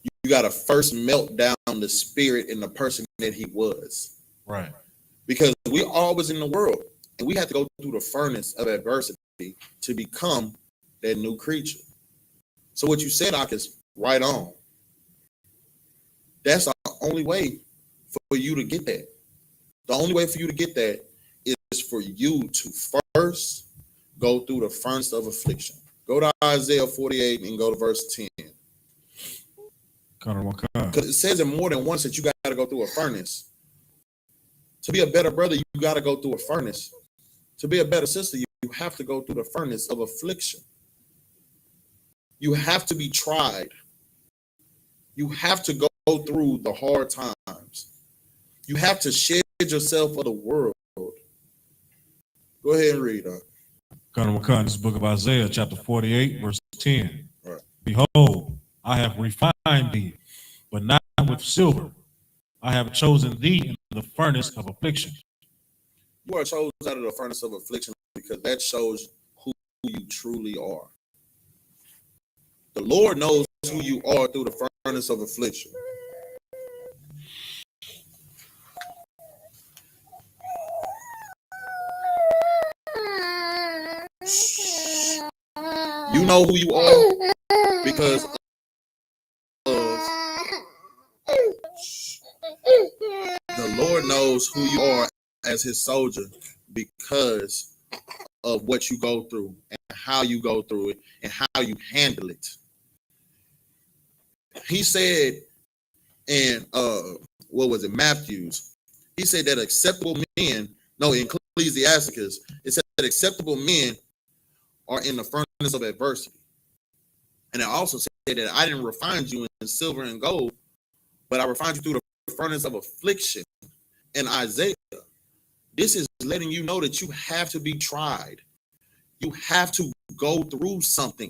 You got to first melt down the spirit in the person that he was. Right. Because we always in the world, and we have to go through the furnace of adversity to become that new creature. So what you said, Ak, is right on. That's the only way for you to get that. The only way for you to get that is for you to first go through the furnace of affliction. Go to Isaiah 48 and go to verse 10. Because it says it more than once that you got to go through a furnace. To be a better brother, you got to go through a furnace. To be a better sister, you have to go through the furnace of affliction. You have to be tried. You have to go through the hard times. You have to shed yourself of the world. Go ahead and read. This book of Isaiah, chapter 48, verse 10. Right. Behold, I have refined thee, but not with silver. I have chosen thee in the furnace of affliction. You are chosen out of the furnace of affliction because that shows who you truly are. The Lord knows who you are through the furnace of affliction. You know who you are because the Lord knows who you are as his soldier because of what you go through and how you go through it and how you handle it. He said in Matthew's, he said that acceptable men, no, in Ecclesiasticus, it said that acceptable men are in the furnace of adversity. And it also said that I didn't refine you in silver and gold, but I refined you through the furnace of affliction. In Isaiah, this is letting you know that you have to be tried. You have to go through something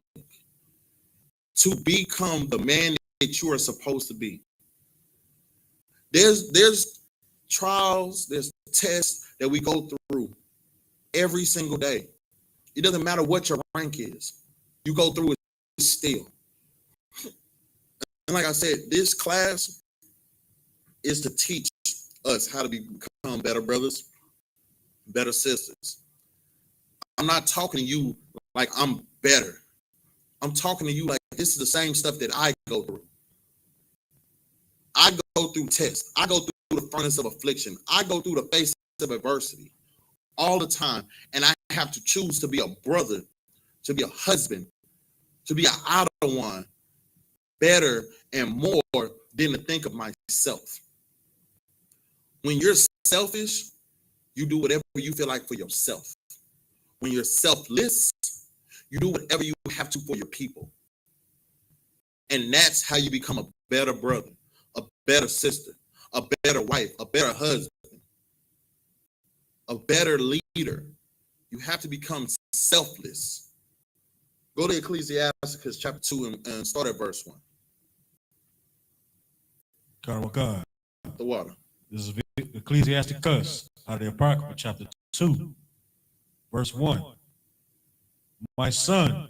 to become the man that you are supposed to be. There's trials, there's tests that we go through every single day. It doesn't matter what your rank is. You go through it still. And like I said, this class is to teach us how to become better brothers, better sisters. I'm not talking to you like I'm better. I'm talking to you like this is the same stuff that I go through. I go through tests. I go through the furnace of affliction. I go through the face of adversity all the time. And I have to choose to be a brother, to be a husband, to be an outer one, better and more than to think of myself. When you're selfish, you do whatever you feel like for yourself. When you're selfless, you do whatever you have to for your people. And that's how you become a better brother, a better sister, a better wife, a better husband, a better leader. You have to become selfless. Go to Ecclesiasticus chapter 2 and start at verse 1. God. The water. This is Ecclesiasticus out of the Apocrypha, chapter 2, verse 1. My son,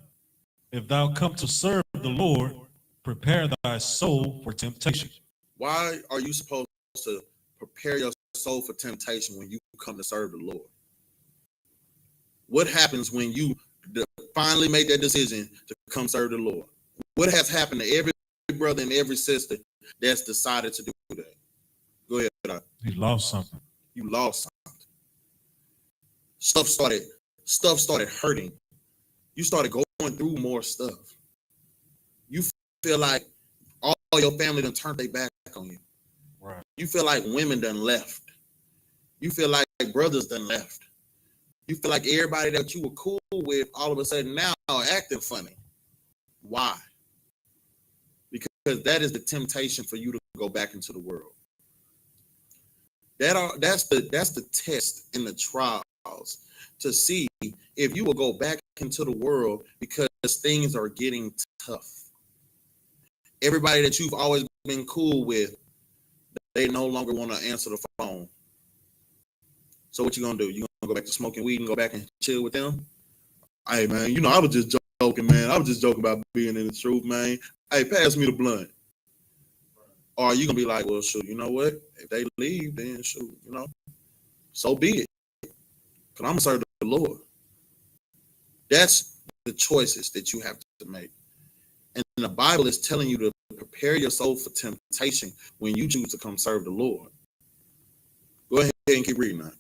if thou come to serve the Lord, prepare thy soul for temptation. Why are you supposed to prepare your soul for temptation when you come to serve the Lord? What happens when you finally make that decision to come serve the Lord? What has happened to every brother and every sister that's decided to do that? Go ahead. You lost something. You lost something. Stuff started hurting. You started going through more stuff. You feel like all your family done turned their back on you. Right. You feel like women done left. You feel like brothers done left. You feel like everybody that you were cool with all of a sudden now are acting funny. Why? Because that is the temptation for you to go back into the world. That's the test in the trials to see if you will go back into the world because things are getting tough. Everybody that you've always been cool with, they no longer want to answer the phone. So what you gonna do? You gonna go back to smoking weed and go back and chill with them? Hey man, I was just joking, man. I was just joking about being in the truth, man. Hey, pass me the blunt. Or are you gonna be like, well, shoot, you know what? If they leave, then shoot, so be it. Because I'm gonna serve the Lord. That's the choices that you have to make. And the Bible is telling you to prepare your soul for temptation when you choose to come serve the Lord. Go ahead and keep reading that.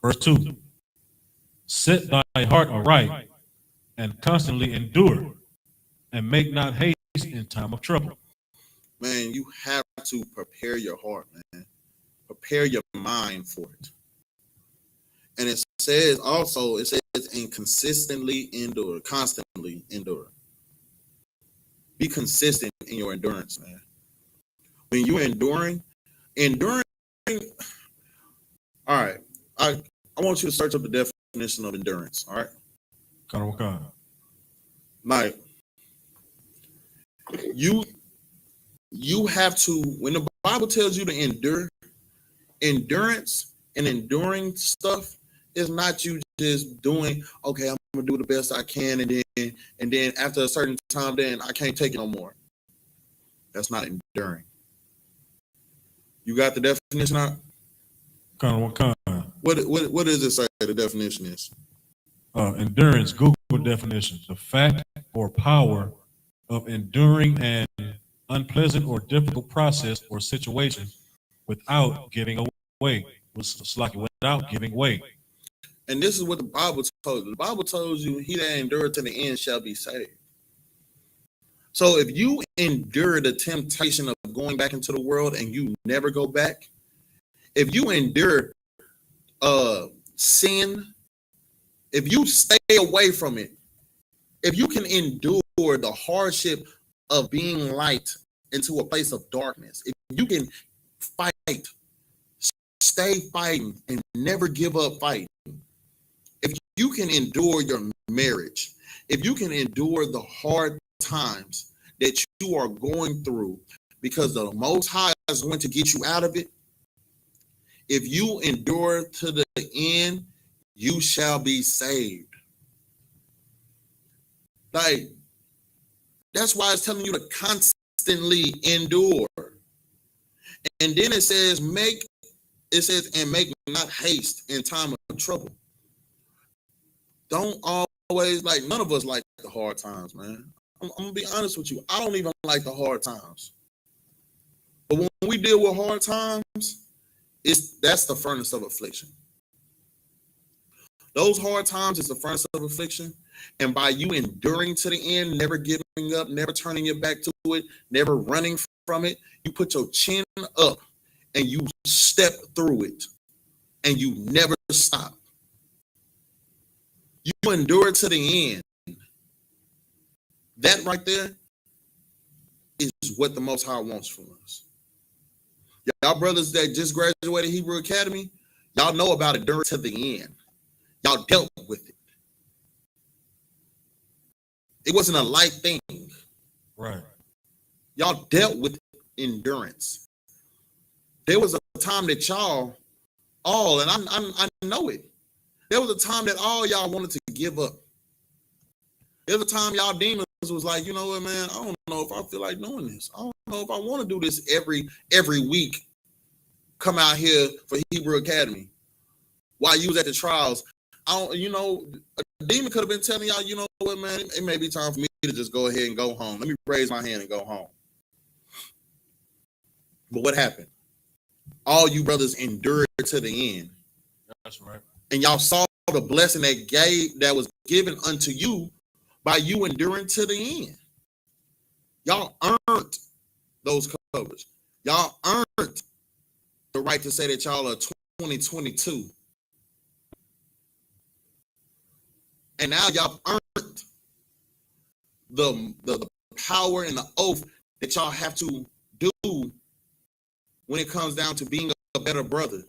Verse 2. Set thy heart aright and constantly endure, and make not haste in time of trouble. Man, you have to prepare your heart, man. Prepare your mind for it. And it says, and consistently endure, constantly endure. Be consistent in your endurance, man. When you're enduring, All right. I want you to search up the definition of endurance. All right. Like you have to, when the Bible tells you to endure, endurance and enduring stuff is not you just doing, okay, I'm gonna do the best I can, and then after a certain time, then I can't take it no more. That's not enduring. You got the definition out? What does it say the definition is? Endurance, Google definition, the fact or power of enduring an unpleasant or difficult process or situation without giving away. Without giving way. And this is what the Bible told you. The Bible tells you, he that endured to the end shall be saved. So if you endure the temptation of going back into the world and you never go back, if you endure sin, if you stay away from it, if you can endure the hardship of being light into a place of darkness, if you can fight, stay fighting and never give up fighting, if you can endure your marriage, if you can endure the hard times that you are going through because the Most High is going to get you out of it, if you endure to the end, you shall be saved. Like, that's why it's telling you to constantly endure. And then it says, and make not haste in time of trouble. Don't always, like, none of us like the hard times, man. I'm gonna be honest with you. I don't even like the hard times. But when we deal with hard times, that's the furnace of affliction. Those hard times is the furnace of affliction. And by you enduring to the end, never giving up, never turning your back to it, never running from it, you put your chin up and you step through it and you never stop. You endure to the end. That right there is what the Most High wants from us. Y'all brothers that just graduated Hebrew Academy, y'all know about enduring to the end. Y'all dealt with it. It wasn't a light thing. Right. Y'all dealt with endurance. There was a time that y'all all, and I know it. There was a time that all y'all wanted to give up. There was a time y'all demons was like, you know what, man, I don't know if I feel like doing this. I don't know if I want to do this every week. Come out here for Hebrew Academy while you was at the trials. I don't, you know, a demon could have been telling y'all, you know what, man, it may be time for me to just go ahead and go home. Let me raise my hand and go home. But what happened? All you brothers endured to the end. That's right. And y'all saw the blessing that was given unto you by you enduring to the end. Y'all earned those covers. Y'all earned the right to say that y'all are 2022. And now y'all earned the power and the oath that y'all have to do when it comes down to being a better brother.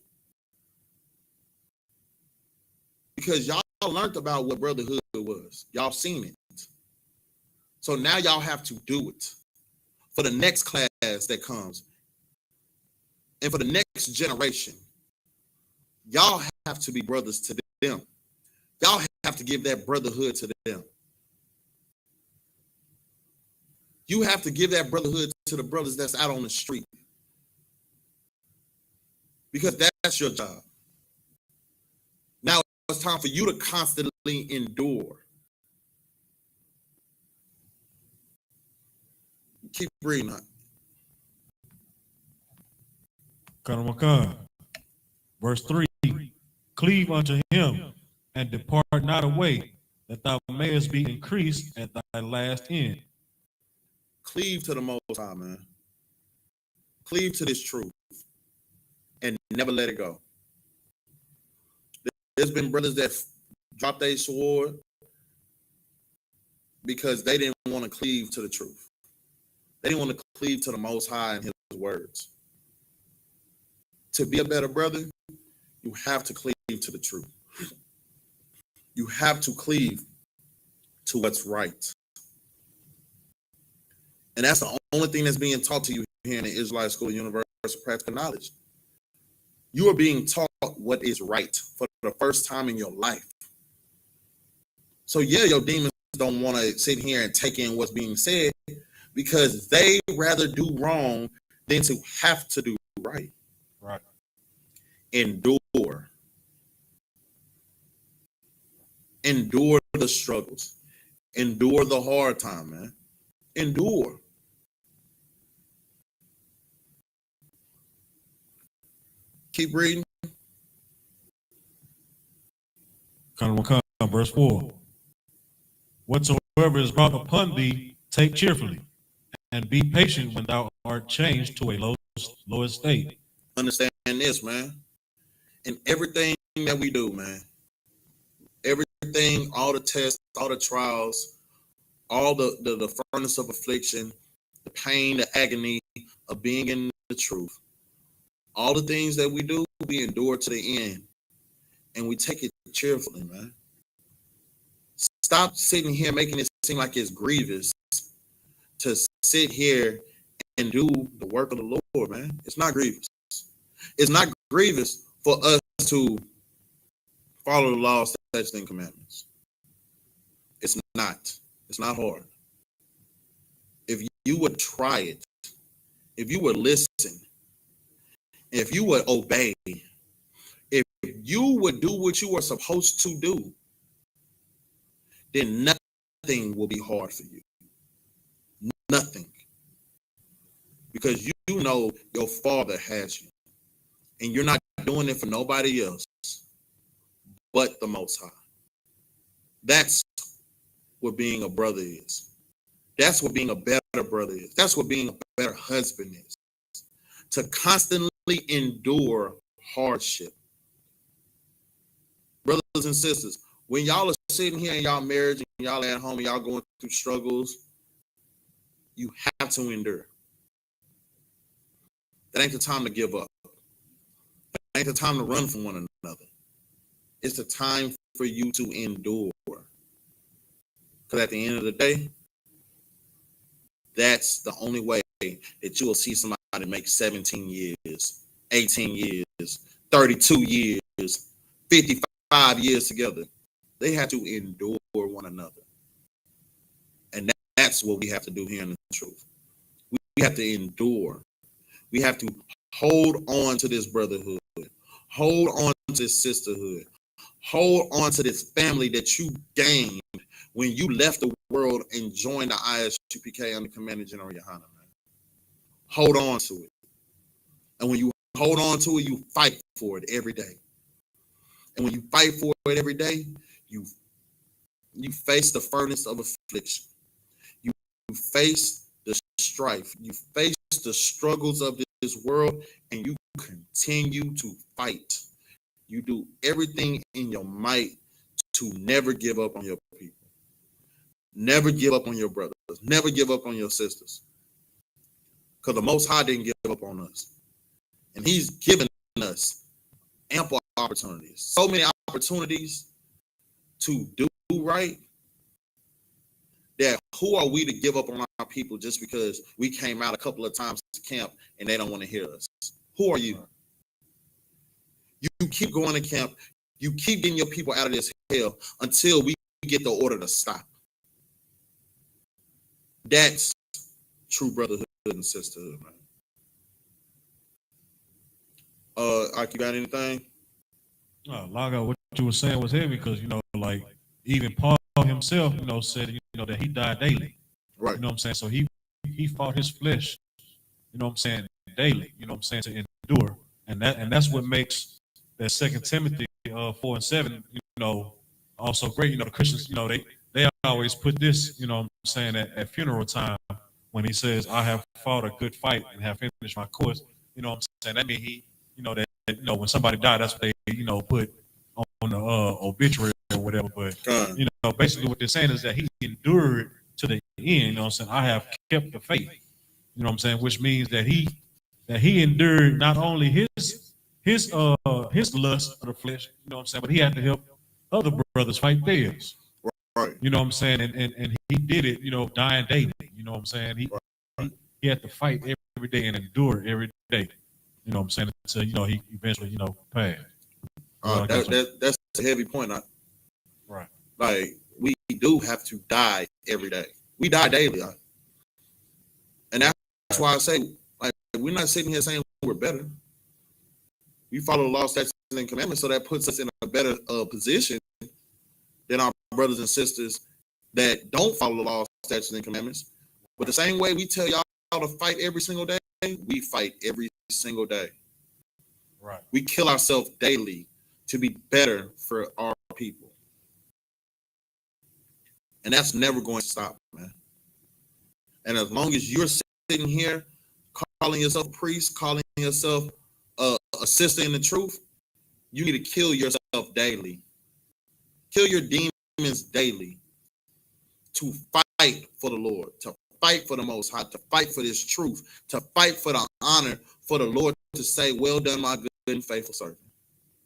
Because y'all learned about what brotherhood was. Y'all seen it. So now y'all have to do it for the next class that comes. And for the next generation. Y'all have to be brothers to them. Y'all have to give that brotherhood to them. You have to give that brotherhood to the brothers that's out on the street. Because that's your job. Now it's time for you to constantly endure. Keep reading that. Verse 3, cleave unto him and depart not away, that thou mayest be increased at thy last end. Cleave to the Most High, man. Cleave to this truth and never let it go. There's been brothers that dropped their sword because they didn't want to cleave to the truth. They didn't want to cleave to the Most High and his words. To be a better brother, You have to cleave to the truth. You have to cleave to what's right. And that's the only thing that's being taught to you here in the Israelite School of Universal Practical Knowledge. You are being taught what is right for the first time in your life. So yeah, your demons don't want to sit here and take in what's being said because they rather do wrong than to have to do right. Right. Endure. Endure the struggles. Endure the hard time, man. Endure. Keep reading. Come, verse 4. Whatsoever is brought upon thee, take cheerfully, and be patient when thou art changed to a low estate. Understand this, man. In everything that we do, man. Everything, all the tests, all the trials, all the furnace of affliction, the pain, the agony of being in the truth. All the things that we do, we endure to the end. And we take it cheerfully, man. Stop sitting here making it seem like it's grievous to sit here and do the work of the Lord, man. It's not grievous. It's not grievous for us to follow the laws, statutes, and commandments. It's not. It's not hard. If you would try it, if you would listen, if you would obey, if you would do what you are supposed to do, then nothing will be hard for you. Nothing. Because you know your Father has you. And you're not doing it for nobody else but the Most High. That's what being a brother is. That's what being a better brother is. That's what being a better husband is. To constantly endure hardship. Brothers and sisters, when y'all are sitting here in y'all marriage and y'all at home and y'all going through struggles, you have to endure. That ain't the time to give up. That ain't the time to run from one another. It's the time for you to endure. Because at the end of the day, that's the only way that you will see somebody make 17 years, 18 years, 32 years, 55 years together. They have to endure one another. And that's what we have to do here in the truth. We have to endure. We have to hold on to this brotherhood. Hold on to this sisterhood. Hold on to this family that you gained when you left the world and joined the I.S.U.P.K under Commander General YAHANNA, man. Hold on to it. And when you hold on to it, you fight for it every day. And when you fight for it every day, you face the furnace of affliction. You face the strife. You face the struggles of this world, and you continue to fight. You do everything in your might to never give up on your people. Never give up on your brothers. Never give up on your sisters. Because the Most High didn't give up on us. And He's given us ample opportunities. So many opportunities to do right, that who are we to give up on our people just because we came out a couple of times to camp and they don't want to hear us? Who are you? You keep going to camp. You keep getting your people out of this hell until we get the order to stop. That's true brotherhood and sisterhood, man. Ike, you got anything? Laga, what you were saying was heavy because, like even Paul himself, said, that he died daily. Right. You know what I'm saying? So he fought his flesh, daily, to endure. And that's what makes that 2 Timothy 4:7, also great. The Christians, they always put this, at funeral time when he says, I have fought a good fight and have finished my course. That means he, that when somebody died, that's what they, put on the obituary or whatever. But, basically what they're saying is that he endured to the end, I have kept the faith, which means that he endured not only his his lust of the flesh, you know what I'm saying? But he had to help other brothers fight theirs. Right. You know what I'm saying? And he did it, you know, dying daily. You know what I'm saying? He had to fight every day and endure every day. You know what I'm saying? Until, you know, he eventually, you know, passed. That's a heavy point. Right. Like, we do have to die every day. We die daily. And that's why I say, like, we're not sitting here saying we're better. We follow the law, statutes, and commandments, so that puts us in a better position than our brothers and sisters that don't follow the law, statutes, and commandments. But the same way we tell y'all to fight every single day, we fight every single day. Right. We kill ourselves daily to be better for our people. And that's never going to stop, man. And as long as you're sitting here calling yourself a priest, calling yourself a sister in the truth, you need to kill yourself daily. Kill your demons daily to fight for the Lord, to fight for the Most High, to fight for this truth, to fight for the honor for the Lord to say, well done, my good and faithful servant.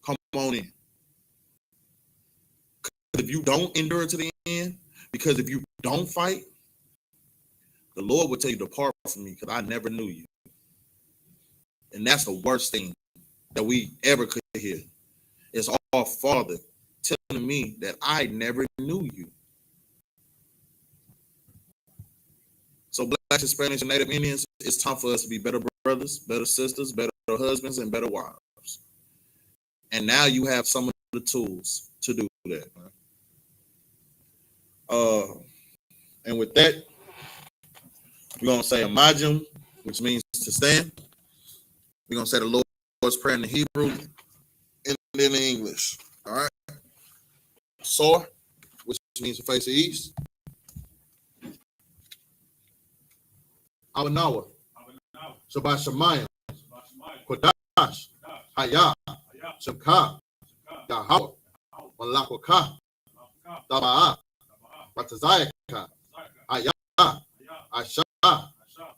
Come on in. If you don't endure to the end, because if you don't fight, the Lord will tell you, depart from me, because I never knew you. And that's the worst thing that we ever could hear. It's our Father telling me that I never knew you. So Blacks, Hispanics, and Native Indians, it's time for us to be better brothers, better sisters, better husbands, and better wives. And now you have some of the tools to do that, man. And with that, we're going to say Amajim, which means to stand. We're going to say the Lord's Prayer in the Hebrew and then in English. All right. Sor, which means to face the east. Awanawa, Shabbat Shemayim, Kodash, Hayah, Shemka, Yahweh, Malakwaka, Daba'ah, Ratazayaka, Ayah, Aisha,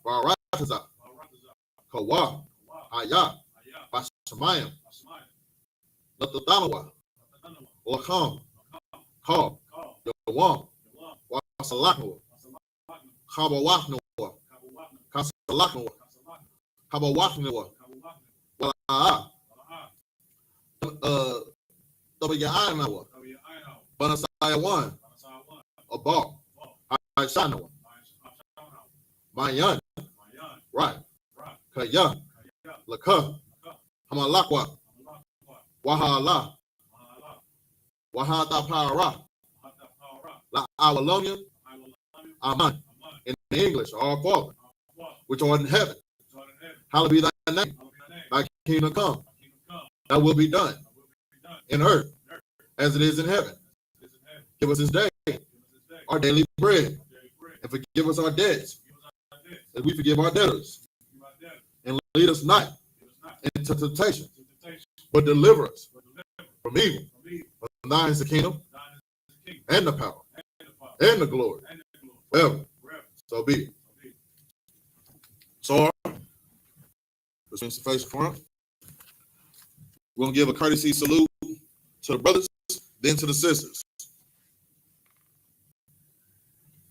Barataza, Kawa, Ayah, Bashamayim, Latadanawa, Lakam, Ka, Yawam, Wasalakwa, Kabawaknawa, Kasalaknawa, Kabawaknawa, Wala'a, WI'anawa, Banasayawan, Abak, Aishanawa, Mayan, right, Kaya, Laka, Hamalakwa, Wahala, Wahata Para, La Awalonia, Aman, in English, our Father, which art in heaven, hallowed be thy name, thy kingdom come, thy will be done in earth as it is in heaven. Give us this day our daily bread, and forgive us our debts, as we forgive our debtors. And lead us not into temptation, but deliver us from evil. For thine is the kingdom, and the power, and the glory, forever. So be it. So, let's face the front. We're going to give a courtesy salute to the brothers, then to the sisters.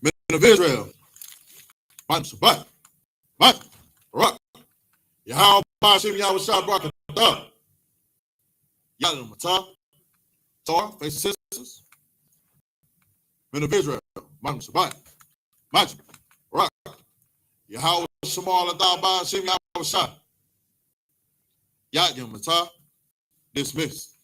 Men of Israel, Man Shabbat, Man Barak, Yahweh Bashim Yahweh Shabbat, Yahweh Matah, Torah, face the sisters. Men of Israel, Man Shabbat, Man Barak, Yahweh Shemal Adah Bashim Yahweh Shabbat, Yahweh Matah, dismissed.